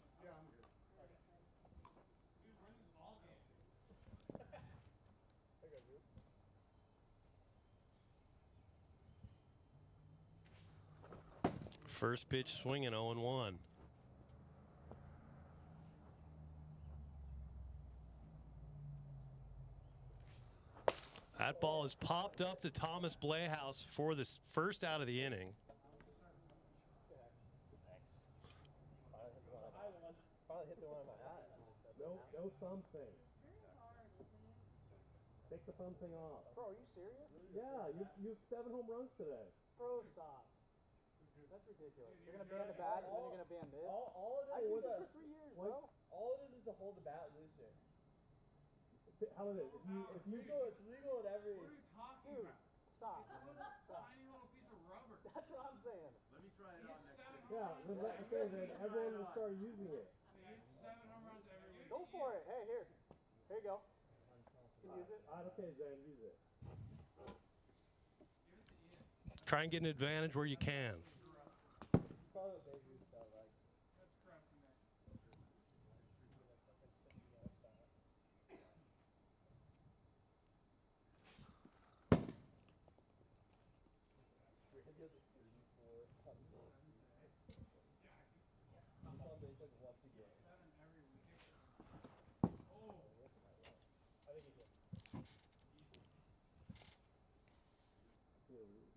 First pitch swinging, 0-1. That ball is popped up to Thomas Blehaus for this first out of the inning. Probably hit the one in my eyes. No thumb thing. Take the thumb thing off. Bro, are you serious? Yeah, you have 7 home runs today. Bro, stop. That's ridiculous. You're gonna ban the bat and then you're gonna ban this? All it is I did this for 3 years, bro. All it is to hold the bat looser. How it is? If you It's legal at every. What are you talking Dude, about? stop. It's a little tiny little piece of rubber. That's what I'm saying. Let me try it on next week. then everyone will start using it. They hit 7 home runs every week. Go for it. Hey, here. Here you go. Can you use it? Okay, Zane, use it. Try and get an advantage where you can. It's probably what Babe Ruth felt like. That's crap from that.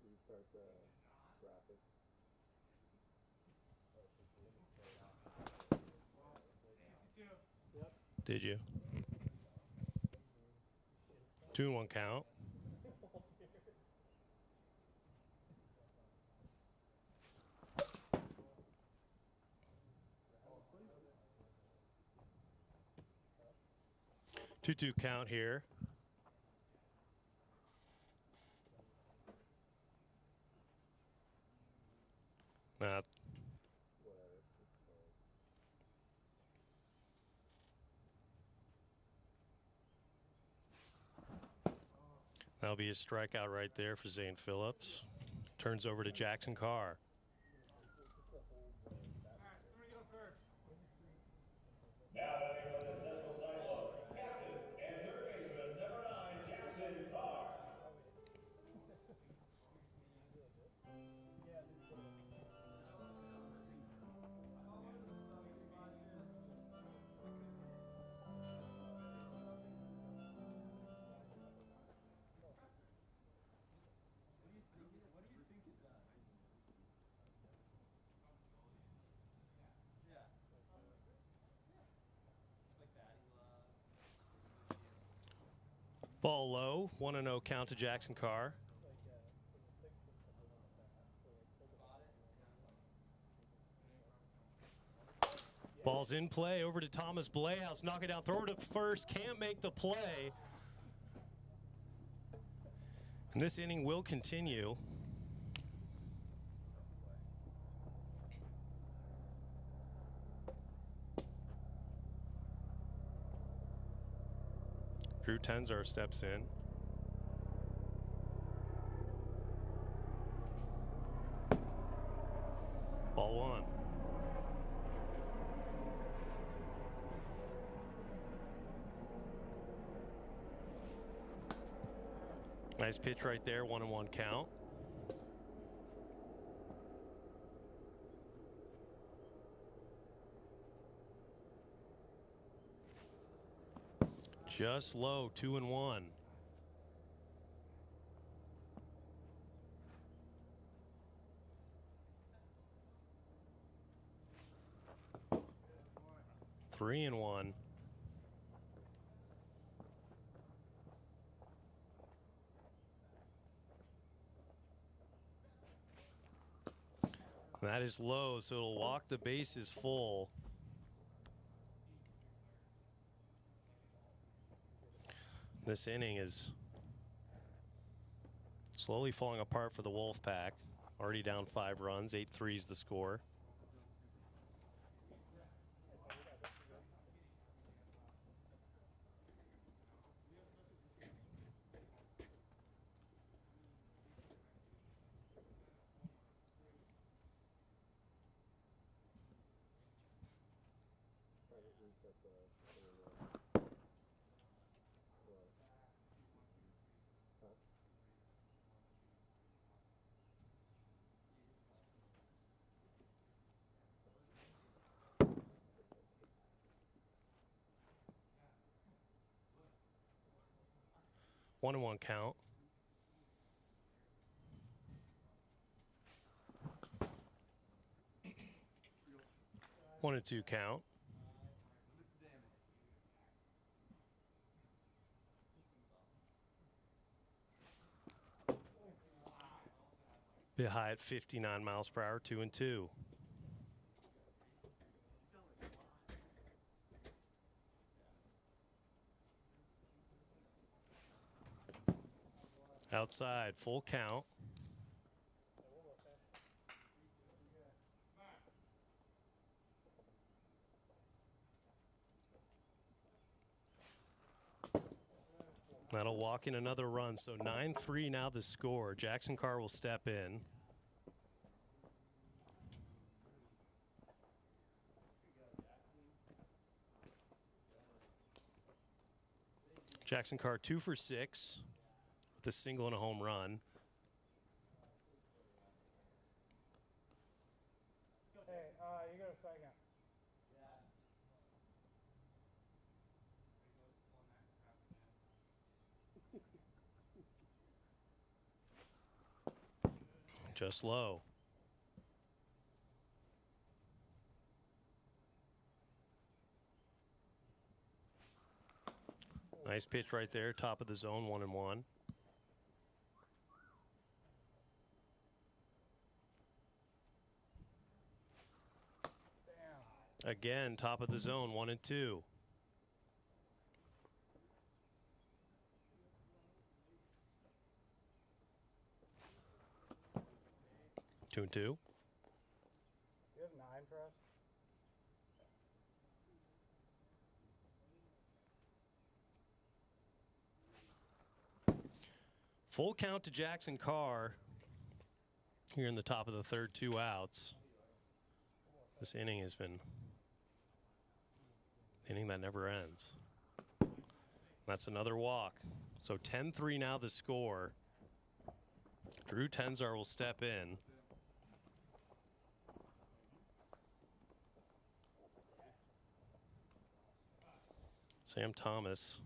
Restart the graphic. Did you? 2-1 count. Two count here. Nah. That'll be a strikeout right there for Zane Phillips. Turns over to Jackson Carr. Now batting for the Central Cyclones, captain and third baseman, number 9, Jackson Carr. Ball low, 1-0 count to Jackson Carr. Ball's in play, over to Thomas Blehouse, knock it down, throw it to first, can't make the play. And this inning will continue. Drew Tenzar steps in. Ball 1. Nice pitch right there, 1-1 count. Just low, 2-1. Three and 1. That is low, so it'll walk the bases full. This inning is slowly falling apart for the Wolfpack. Already down 5 runs, 8-3 is the score. One and 1 count. 1-2 count. Bit high at 59 miles per hour, 2-2. Outside, full count. That'll walk in another run. So 9-3 now the score. Jackson Carr will step in. Jackson Carr 2 for 6 with a single and a home run. second. Just low. Nice pitch right there, top of the zone, 1-1. Again, top of the zone, 1-2. Two and two. Do you have 9 for us? Full count to Jackson Carr here in the top of the third, 2 outs. This inning has been inning that never ends. That's another walk. So 10-3 now the score. Drew Tenzar will step in. Sam Thomas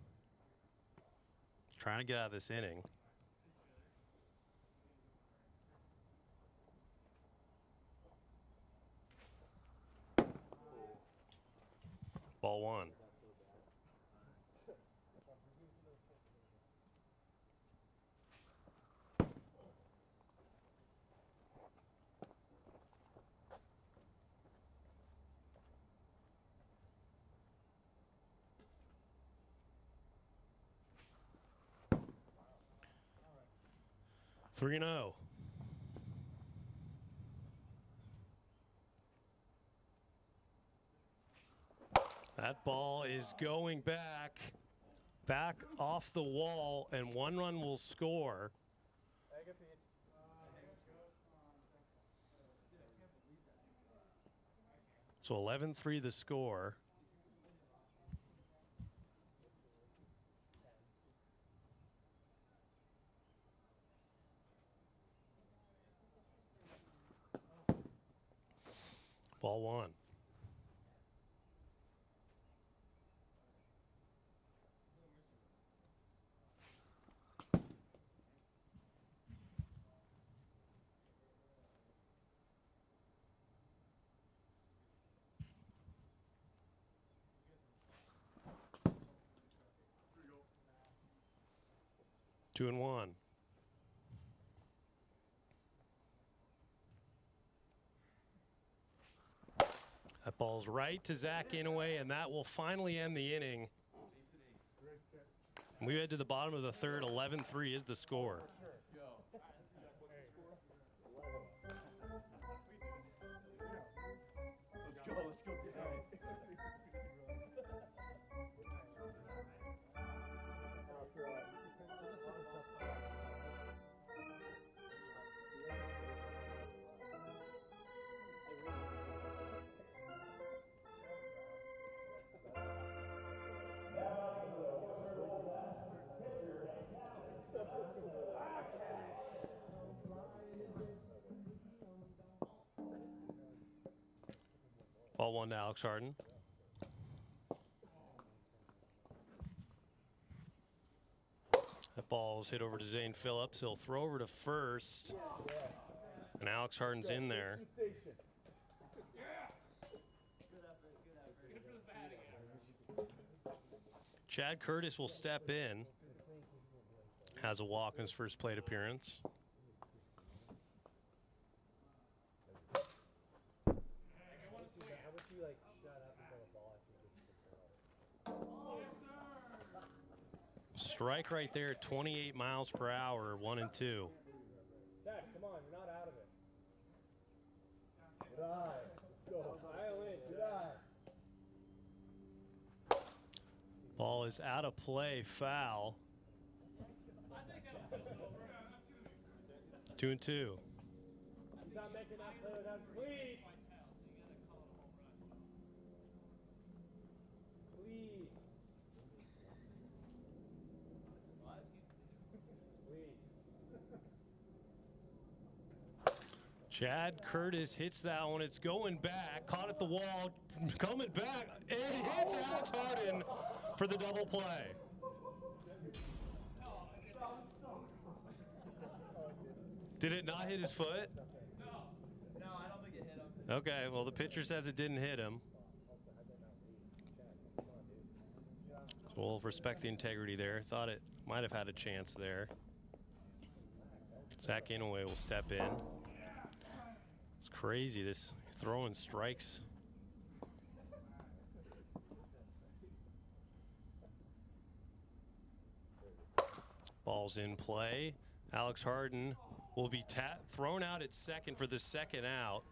trying to get out of this inning. Ball 1. Three and 0. That ball is going back off the wall, and 1 run will score. So 11-3 the score. Ball 1. Two and 1. That ball's right to Zach Inouye, and that will finally end the inning. We head to the bottom of the third. 11-3 is the score. Let's go. Ball 1 to Alex Harden. That ball's hit over to Zane Phillips. He'll throw over to first. And Alex Harden's in there. Chad Curtis will step in. Has a walk in his first plate appearance. Strike right there at 28 miles per hour, 1 and 2. Dad, come on, you're not out of it. Good eye. Let's go. Dial in. Good eye. Ball is out of play, foul. 2 and 2. He's not making that play without cleats. Please. Chad Curtis hits that one. It's going back. Caught at the wall. Coming back. It hits Alex Harden for the double play. Did it not hit his foot? No, I don't think it hit him. Okay, well, the pitcher says it didn't hit him. So we'll respect the integrity there. Thought it might have had a chance there. Zach Inouye will step in. It's crazy, this throwing strikes. Ball's in play. Alex Harden will be thrown out at second for the second out.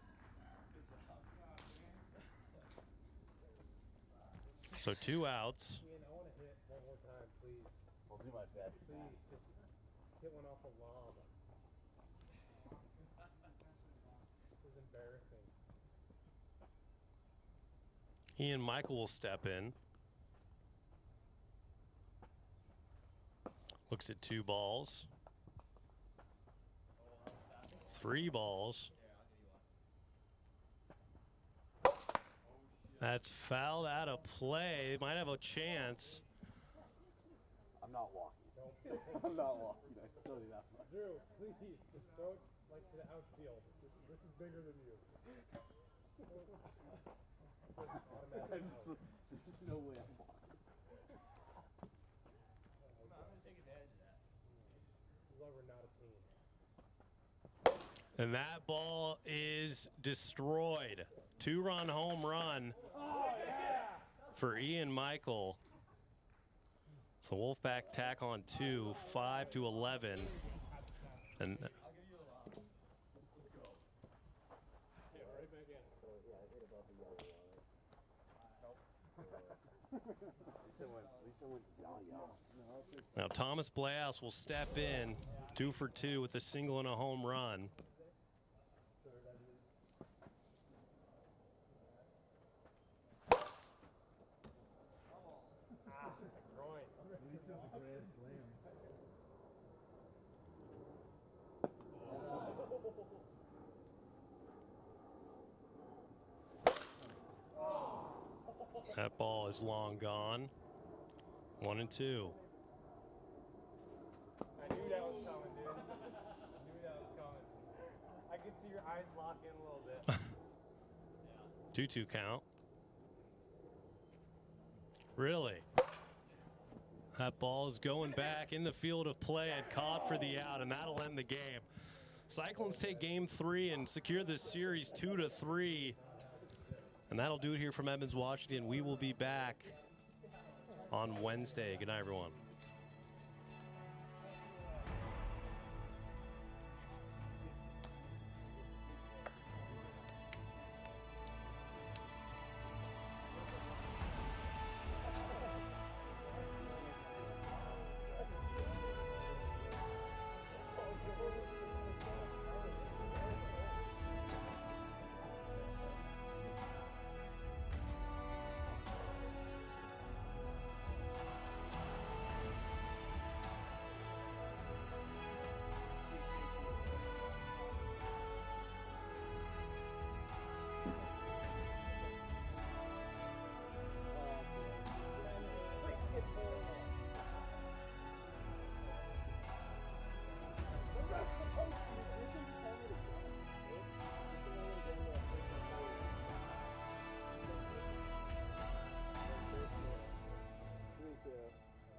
So 2 outs. Ian, I want to hit one more time, please. I'll do my best. Please, just hit one off the lob. This is embarrassing. Ian Michael will step in. Looks at 2 balls. 3 balls. That's fouled out of play. Might have a chance. I'm not walking. I'm not walking. I can tell you that much. Drew, please, just throw it like to the outfield. This is bigger than you. There's no way I'm walking. I'm gonna take advantage of that. This is why we're not a team. And that ball is destroyed. 2-run home run for Ian Michael. So Wolfpack tack on 2, 5-11. And now Thomas Bleaus will step in, 2 for 2 with a single and a home run. That ball is long gone. 1-2. I knew that was coming, dude. I knew that was coming. I could see your eyes lock in a little bit. 2-2 count. Really? That ball is going back in the field of play and caught for the out, and that'll end the game. Cyclones take game 3 and secure this series 2-3. And that'll do it here from Edmonds, Washington. We will be back on Wednesday. Good night, everyone.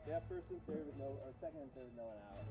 Yeah, first and third with no, or second and third with no one out.